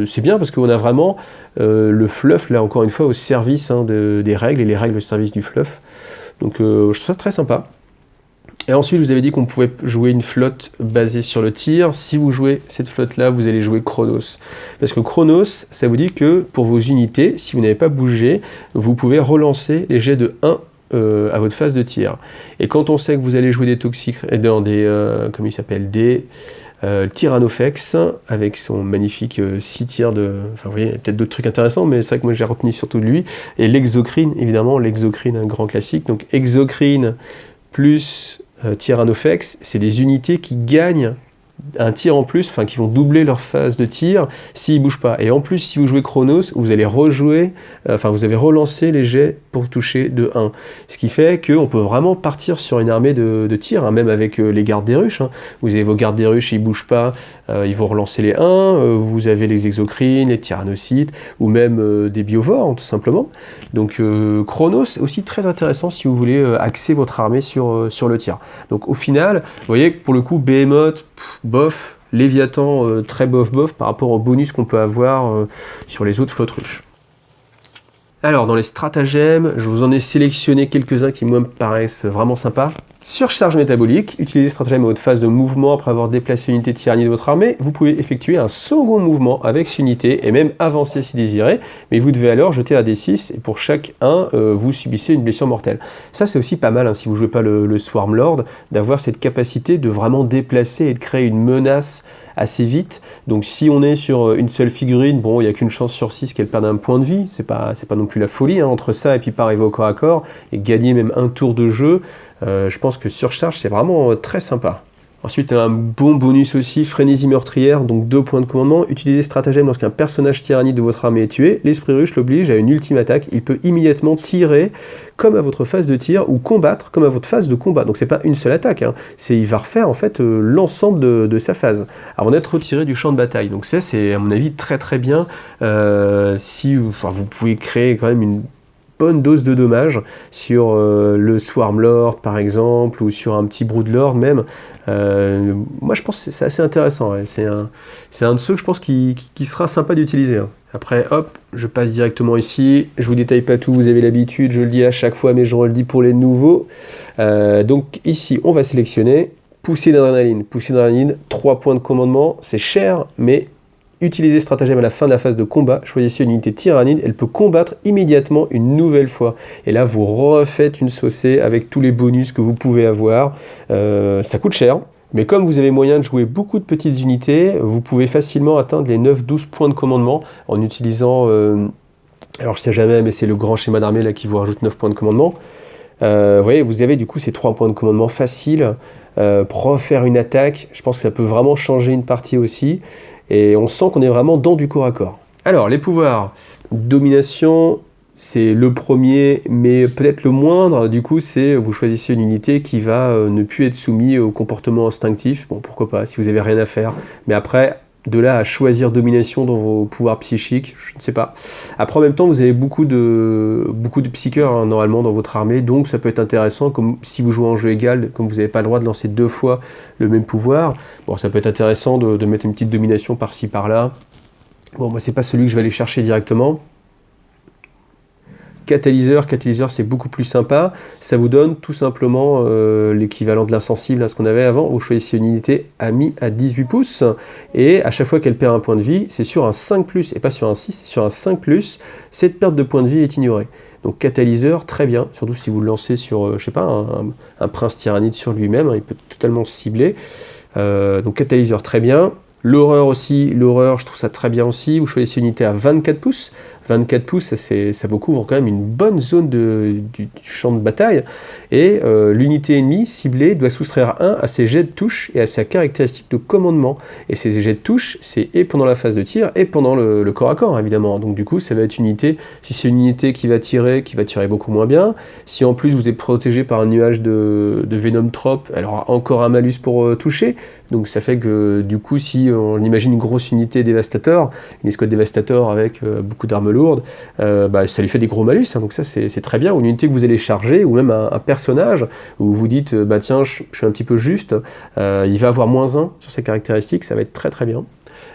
c'est bien parce qu'on a vraiment le fluff, là, encore une fois, au service des règles, et les règles au service du fluff. Donc, je trouve ça très sympa. Et ensuite, je vous avais dit qu'on pouvait jouer une flotte basée sur le tir. Si vous jouez cette flotte-là, vous allez jouer Chronos. Parce que Chronos, ça vous dit que pour vos unités, si vous n'avez pas bougé, vous pouvez relancer les jets de 1 à votre phase de tir. Et quand on sait que vous allez jouer des toxiques dans des comment il s'appelle, des Tyrannofex avec son magnifique 6 tirs de... Enfin vous voyez, il y a peut-être d'autres trucs intéressants, mais c'est vrai que moi j'ai retenu surtout de lui. Et l'Exocrine, évidemment, l'Exocrine, un grand classique. Donc Exocrine plus Tyrannofex, c'est des unités qui gagnent un tir en plus, enfin qui vont doubler leur phase de tir s'ils ne bougent pas. Et en plus, si vous jouez Chronos, vous allez rejouer, vous avez relancé les jets pour toucher de 1. Ce qui fait qu'on peut vraiment partir sur une armée de tir, hein, même avec les gardes des ruches. Hein. Vous avez vos gardes des ruches, ils ne bougent pas, ils vont relancer les 1. Vous avez les exocrines, les tyrannocytes, ou même des biovores, hein, tout simplement. Donc Chronos, c'est aussi très intéressant si vous voulez axer votre armée sur le tir. Donc au final, vous voyez que pour le coup, Behemoth, bof, Léviathan, très bof par rapport au bonus qu'on peut avoir sur les autres flottes ruches. Alors, dans les stratagèmes, je vous en ai sélectionné quelques-uns qui, moi, me paraissent vraiment sympas. Surcharge métabolique, utilisez stratagème à votre phase de mouvement après avoir déplacé une unité tyrannie de votre armée. Vous pouvez effectuer un second mouvement avec cette unité et même avancer si désiré, mais vous devez alors jeter un D6 et pour chaque 1, vous subissez une blessure mortelle. Ça, c'est aussi pas mal, hein, si vous ne jouez pas le Swarmlord, d'avoir cette capacité de vraiment déplacer et de créer une menace assez vite. Donc si on est sur une seule figurine, bon, il n'y a qu'une chance sur 6 qu'elle perde un point de vie, c'est pas non plus la folie, hein, entre ça et puis pas arriver au corps à corps, et gagner même un tour de jeu, je pense que Surcharge, c'est vraiment très sympa. Ensuite, un bon bonus aussi, Frénésie meurtrière, donc 2 points de commandement. Utilisez stratagème lorsqu'un personnage tyrannide de votre armée est tué. L'esprit ruche l'oblige à une ultime attaque. Il peut immédiatement tirer comme à votre phase de tir, ou combattre comme à votre phase de combat. Donc c'est pas une seule attaque, hein. Il va refaire en fait l'ensemble de sa phase, avant d'être retiré du champ de bataille. Donc ça, c'est à mon avis très très bien. Si vous pouvez créer quand même une bonne dose de dommages sur le Swarmlord par exemple, ou sur un petit Broodlord même. Moi je pense que c'est assez intéressant, ouais. C'est un de ceux que je pense qui sera sympa d'utiliser, hein. Après hop, je passe directement ici, je vous détaille pas tout, vous avez l'habitude, je le dis à chaque fois mais je le dis pour les nouveaux. Donc ici on va sélectionner poussée d'adrénaline, 3 points de commandement, c'est cher mais utilisez stratagème à la fin de la phase de combat, choisissez une unité tyrannide, elle peut combattre immédiatement une nouvelle fois. Et là, vous refaites une saucée avec tous les bonus que vous pouvez avoir. Ça coûte cher, mais comme vous avez moyen de jouer beaucoup de petites unités, vous pouvez facilement atteindre les 9-12 points de commandement en utilisant... alors je sais jamais, mais c'est le grand schéma d'armée là qui vous rajoute 9 points de commandement. Vous voyez, vous avez du coup ces 3 points de commandement faciles. Pour refaire une attaque, je pense que ça peut vraiment changer une partie aussi. Et on sent qu'on est vraiment dans du corps à corps. Alors, les pouvoirs. Domination, c'est le premier, mais peut-être le moindre. Du coup, c'est vous choisissez une unité qui va ne plus être soumise au comportement instinctif. Bon, pourquoi pas, si vous n'avez rien à faire. Mais après, de là à choisir domination dans vos pouvoirs psychiques, je ne sais pas. Après, en même temps, vous avez beaucoup de psycheurs, hein, normalement, dans votre armée. Donc, ça peut être intéressant, comme si vous jouez en jeu égal, comme vous n'avez pas le droit de lancer 2 fois le même pouvoir. Bon, ça peut être intéressant de mettre une petite domination par-ci, par-là. Bon, moi, c'est pas celui que je vais aller chercher directement. Catalyseur, c'est beaucoup plus sympa. Ça vous donne tout simplement l'équivalent de l'insensible, ce qu'on avait avant. Vous choisissez une unité amie à 18 pouces. Et à chaque fois qu'elle perd un point de vie, c'est sur un 5+, et pas sur un 6, c'est sur un 5+. Cette perte de point de vie est ignorée. Donc catalyseur, très bien. Surtout si vous le lancez sur, je sais pas, un prince tyrannide sur lui-même. Hein, il peut totalement cibler. Donc catalyseur, très bien. L'horreur aussi, je trouve ça très bien aussi. Vous choisissez une unité à 24 pouces. 24 pouces, ça vous couvre quand même une bonne zone du champ de bataille. Et l'unité ennemie ciblée doit soustraire 1 à ses jets de touche et à sa caractéristique de commandement. Et ces jets de touche, c'est et pendant la phase de tir et pendant le corps à corps, évidemment. Donc du coup, ça va être une unité, si c'est une unité qui va tirer beaucoup moins bien. Si en plus vous êtes protégé par un nuage de Venom Trop, elle aura encore un malus pour toucher. Donc ça fait que du coup, si on imagine une grosse unité Dévastator, une escouade Dévastator avec beaucoup d'armes lourdes, ça lui fait des gros malus, hein, donc ça c'est très bien. Ou une unité que vous allez charger, ou même un personnage, où vous dites, tiens, je suis un petit peu juste, il va avoir -1 sur ses caractéristiques, ça va être très très bien.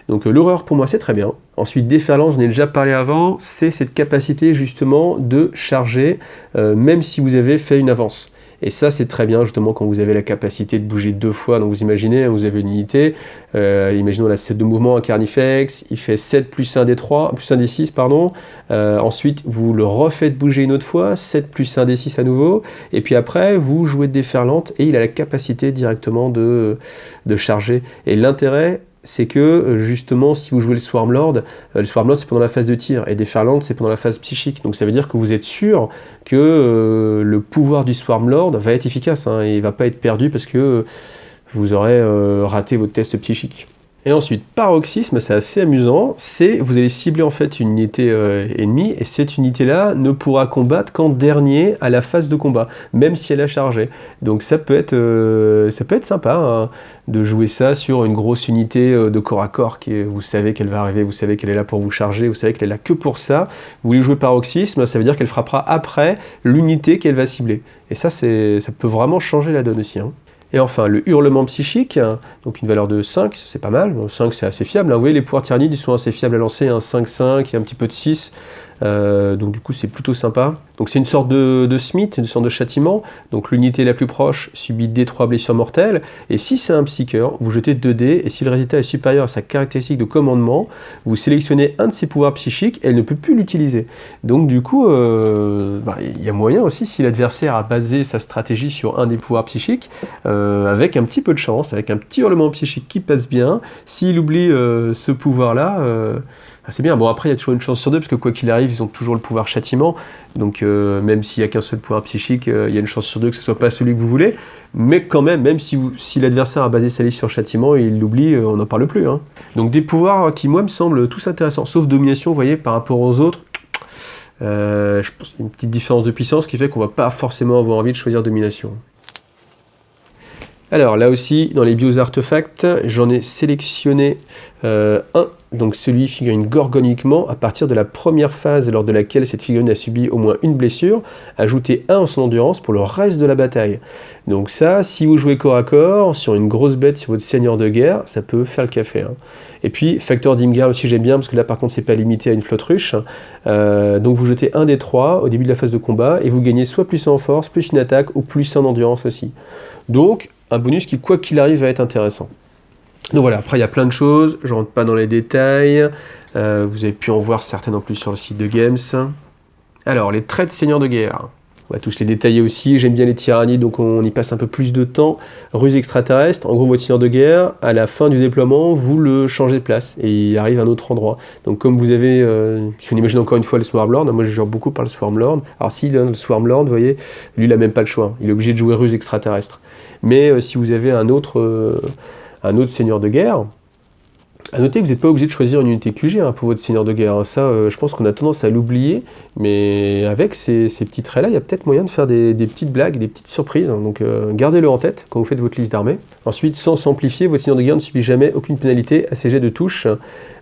Donc l'horreur pour moi c'est très bien. Ensuite déferlant, j'en ai déjà parlé avant, c'est cette capacité justement de charger, même si vous avez fait une avance. Et ça, c'est très bien, justement, quand vous avez la capacité de bouger 2 fois. Donc, vous imaginez, vous avez une unité, imaginons la 7 de mouvement à Carnifex, il fait 7 plus 1 des 3, plus 1 des 6, pardon. Ensuite, vous le refaites bouger une autre fois, 7 plus 1 des 6 à nouveau. Et puis après, vous jouez de déferlante et il a la capacité directement de charger. Et l'intérêt, c'est que justement, si vous jouez le Swarmlord c'est pendant la phase de tir, et Déferlante c'est pendant la phase psychique. Donc ça veut dire que vous êtes sûr que le pouvoir du Swarmlord va être efficace, hein, et il ne va pas être perdu parce que vous aurez raté votre test psychique. Et ensuite, paroxysme, c'est assez amusant, c'est vous allez cibler en fait une unité ennemie, et cette unité-là ne pourra combattre qu'en dernier à la phase de combat, même si elle a chargé. Donc ça peut être sympa, hein, de jouer ça sur une grosse unité de corps à corps, vous savez qu'elle va arriver, vous savez qu'elle est là pour vous charger, vous savez qu'elle est là que pour ça. Vous voulez jouer paroxysme, ça veut dire qu'elle frappera après l'unité qu'elle va cibler. Et ça peut vraiment changer la donne aussi, hein. Et enfin, le hurlement psychique, donc une valeur de 5, c'est pas mal. 5, c'est assez fiable, hein. Vous voyez, les pouvoirs tyrannides, ils sont assez fiables à lancer, un 5-5 et un petit peu de 6. Donc du coup, c'est plutôt sympa. Donc c'est une sorte de smith, une sorte de châtiment. Donc l'unité la plus proche subit D3 blessures mortelles. Et si c'est un psycheur, vous jetez 2 dés. Et si le résultat est supérieur à sa caractéristique de commandement, vous sélectionnez un de ses pouvoirs psychiques et elle ne peut plus l'utiliser. Donc du coup, il y a moyen aussi, si l'adversaire a basé sa stratégie sur un des pouvoirs psychiques, avec un petit peu de chance, avec un petit hurlement psychique qui passe bien, s'il oublie ce pouvoir-là, c'est bien. Bon, après, il y a toujours une chance sur 2, parce que quoi qu'il arrive, ils ont toujours le pouvoir châtiment. Donc, même s'il n'y a qu'un seul pouvoir psychique, il y a une chance sur 2 que ce ne soit pas celui que vous voulez. Mais quand même si l'adversaire a basé sa liste sur châtiment et il l'oublie, on n'en parle plus, hein. Donc, des pouvoirs qui, moi, me semblent tous intéressants. Sauf domination, vous voyez, par rapport aux autres, Je pense qu'il y a une petite différence de puissance qui fait qu'on va pas forcément avoir envie de choisir domination. Alors là aussi, dans les bios artefacts, j'en ai sélectionné un, donc celui figurine gorgoniquement à partir de la première phase lors de laquelle cette figurine a subi au moins une blessure, ajouter 1 en son endurance pour le reste de la bataille. Donc ça, si vous jouez corps à corps, sur une grosse bête, sur votre seigneur de guerre, ça peut faire le café. Hein. Et puis, facteur d'Imgar aussi j'aime bien, parce que là par contre c'est pas limité à une flotte ruche. Donc vous jetez un des 3 au début de la phase de combat, et vous gagnez soit plus 1 en force, plus une attaque, ou plus 1 en endurance aussi. Donc, un bonus qui, quoi qu'il arrive, va être intéressant. Donc voilà, après il y a plein de choses, je rentre pas dans les détails, vous avez pu en voir certaines en plus sur le site de Games. Alors, les traits de seigneur de guerre, on va tous les détailler aussi, j'aime bien les tyrannies, donc on y passe un peu plus de temps. Ruse extraterrestre, en gros votre seigneur de guerre, à la fin du déploiement, vous le changez de place, et il arrive à un autre endroit. Donc comme vous avez, si on imagine encore une fois le Swarmlord, moi je joue beaucoup par le Swarmlord, alors s'il le Swarmlord, vous voyez, lui il n'a même pas le choix, il est obligé de jouer ruse extraterrestre. Mais si vous avez un autre seigneur de guerre, à noter que vous n'êtes pas obligé de choisir une unité QG hein, pour votre seigneur de guerre. Ça, je pense qu'on a tendance à l'oublier, mais avec ces petits traits-là, il y a peut-être moyen de faire des petites blagues, des petites surprises. Hein, donc gardez-le en tête quand vous faites votre liste d'armées. Ensuite, sans s'amplifier, votre seigneur de guerre ne subit jamais aucune pénalité à ses jets de touche,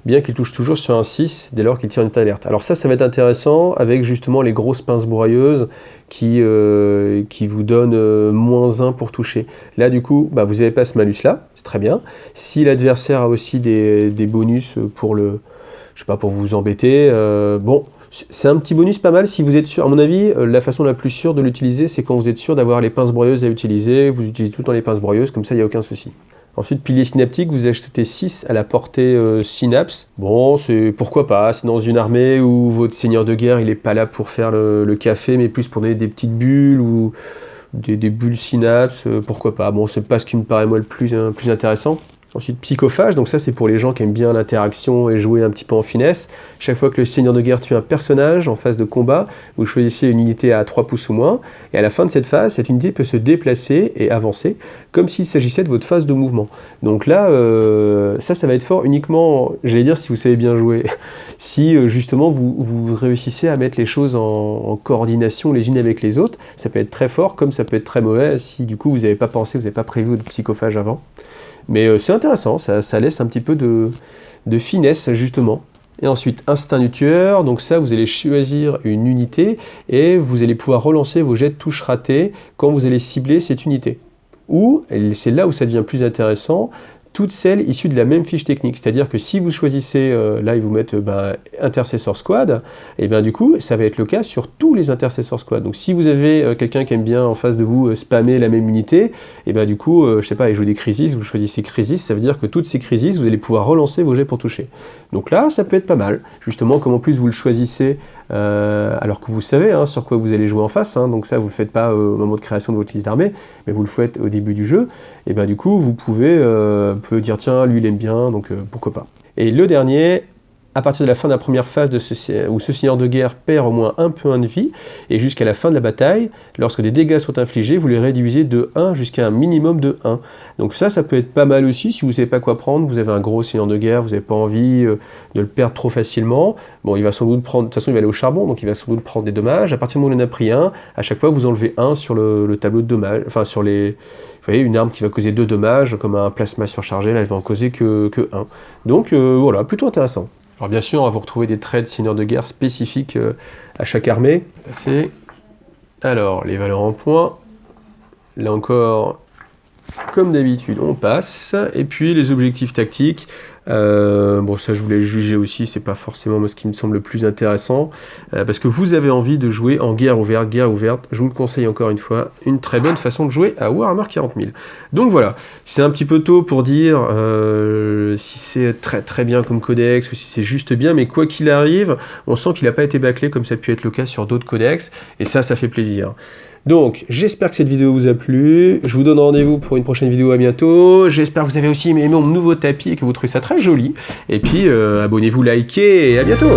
bien qu'il touche toujours sur un 6 dès lors qu'il tire une alerte. Alors ça va être intéressant avec justement les grosses pinces broyeuses qui vous donnent -1 pour toucher. Là, du coup, vous n'avez pas ce malus-là, c'est très bien. Si l'adversaire a aussi des bonus pour pour vous embêter, bon, c'est un petit bonus pas mal si vous êtes sûr. À mon avis, la façon la plus sûre de l'utiliser, c'est quand vous êtes sûr d'avoir les pinces broyeuses à utiliser. Vous utilisez tout le temps les pinces broyeuses, comme ça, il n'y a aucun souci. Ensuite, pilier synaptique, vous achetez 6 à la portée synapse. Bon, c'est pourquoi pas, c'est dans une armée où votre seigneur de guerre, il n'est pas là pour faire le café, mais plus pour donner des petites bulles ou des bulles synapse, pourquoi pas. Bon, c'est pas ce qui me paraît moi le plus intéressant. Ensuite, psychophage, donc ça c'est pour les gens qui aiment bien l'interaction et jouer un petit peu en finesse. Chaque fois que le seigneur de guerre tue un personnage en phase de combat, vous choisissez une unité à 3 pouces ou moins, et à la fin de cette phase, cette unité peut se déplacer et avancer, comme s'il s'agissait de votre phase de mouvement. Donc là, ça va être fort uniquement, j'allais dire si vous savez bien jouer, si justement vous réussissez à mettre les choses en coordination les unes avec les autres, ça peut être très fort, comme ça peut être très mauvais si du coup vous n'avez pas pensé, vous n'avez pas prévu votre psychophage avant. Mais c'est intéressant, ça laisse un petit peu de finesse, justement. Et ensuite, instinct du tueur, donc ça, vous allez choisir une unité et vous allez pouvoir relancer vos jets de touche ratés quand vous allez cibler cette unité. Ou, c'est là où ça devient plus intéressant, toutes celles issues de la même fiche technique. C'est-à-dire que si vous choisissez, là ils vous mettent Intercessor Squad, et bien du coup ça va être le cas sur tous les Intercessor Squad. Donc si vous avez quelqu'un qui aime bien en face de vous spammer la même unité, et bien du coup, je sais pas, il joue des Crisis, vous choisissez Crisis, ça veut dire que toutes ces Crisis, vous allez pouvoir relancer vos jets pour toucher. Donc là, ça peut être pas mal. Justement, comme en plus vous le choisissez, alors que vous savez sur quoi vous allez jouer en face, donc ça vous le faites pas au moment de création de votre liste d'armées, mais vous le faites au début du jeu, et bien du coup vous pouvez dire tiens, lui il aime bien, donc pourquoi pas. Et le dernier, à partir de la fin de la première phase où ce seigneur de guerre perd au moins un point de vie, et jusqu'à la fin de la bataille, lorsque des dégâts sont infligés, vous les réduisez de 1 jusqu'à un minimum de 1. Donc ça peut être pas mal aussi, si vous ne savez pas quoi prendre, vous avez un gros seigneur de guerre, vous n'avez pas envie de le perdre trop facilement, bon il va sans doute prendre, de toute façon il va aller au charbon, donc il va sans doute prendre des dommages, à partir du moment où il en a pris un, à chaque fois vous enlevez 1 sur le tableau de dommages, enfin sur les... Vous voyez, une arme qui va causer 2 dommages, comme un plasma surchargé, là elle va en causer que 1. Donc voilà, plutôt intéressant. Alors bien sûr, on va vous retrouver des traits de seigneur de guerre spécifiques à chaque armée. Alors, les valeurs en points. Là encore, comme d'habitude, on passe. Et puis les objectifs tactiques. Bon, ça je voulais juger aussi, c'est pas forcément moi, ce qui me semble le plus intéressant. Parce que vous avez envie de jouer en guerre ouverte, je vous le conseille encore une fois, une très bonne façon de jouer à Warhammer 40 000. Donc voilà, c'est un petit peu tôt pour dire si c'est très très bien comme codex ou si c'est juste bien, mais quoi qu'il arrive, on sent qu'il n'a pas été bâclé comme ça a pu être le cas sur d'autres codex, et ça fait plaisir. Donc, j'espère que cette vidéo vous a plu. Je vous donne rendez-vous pour une prochaine vidéo à bientôt. J'espère que vous avez aussi aimé mon nouveau tapis et que vous trouvez ça très joli. Et puis, abonnez-vous, likez et à bientôt.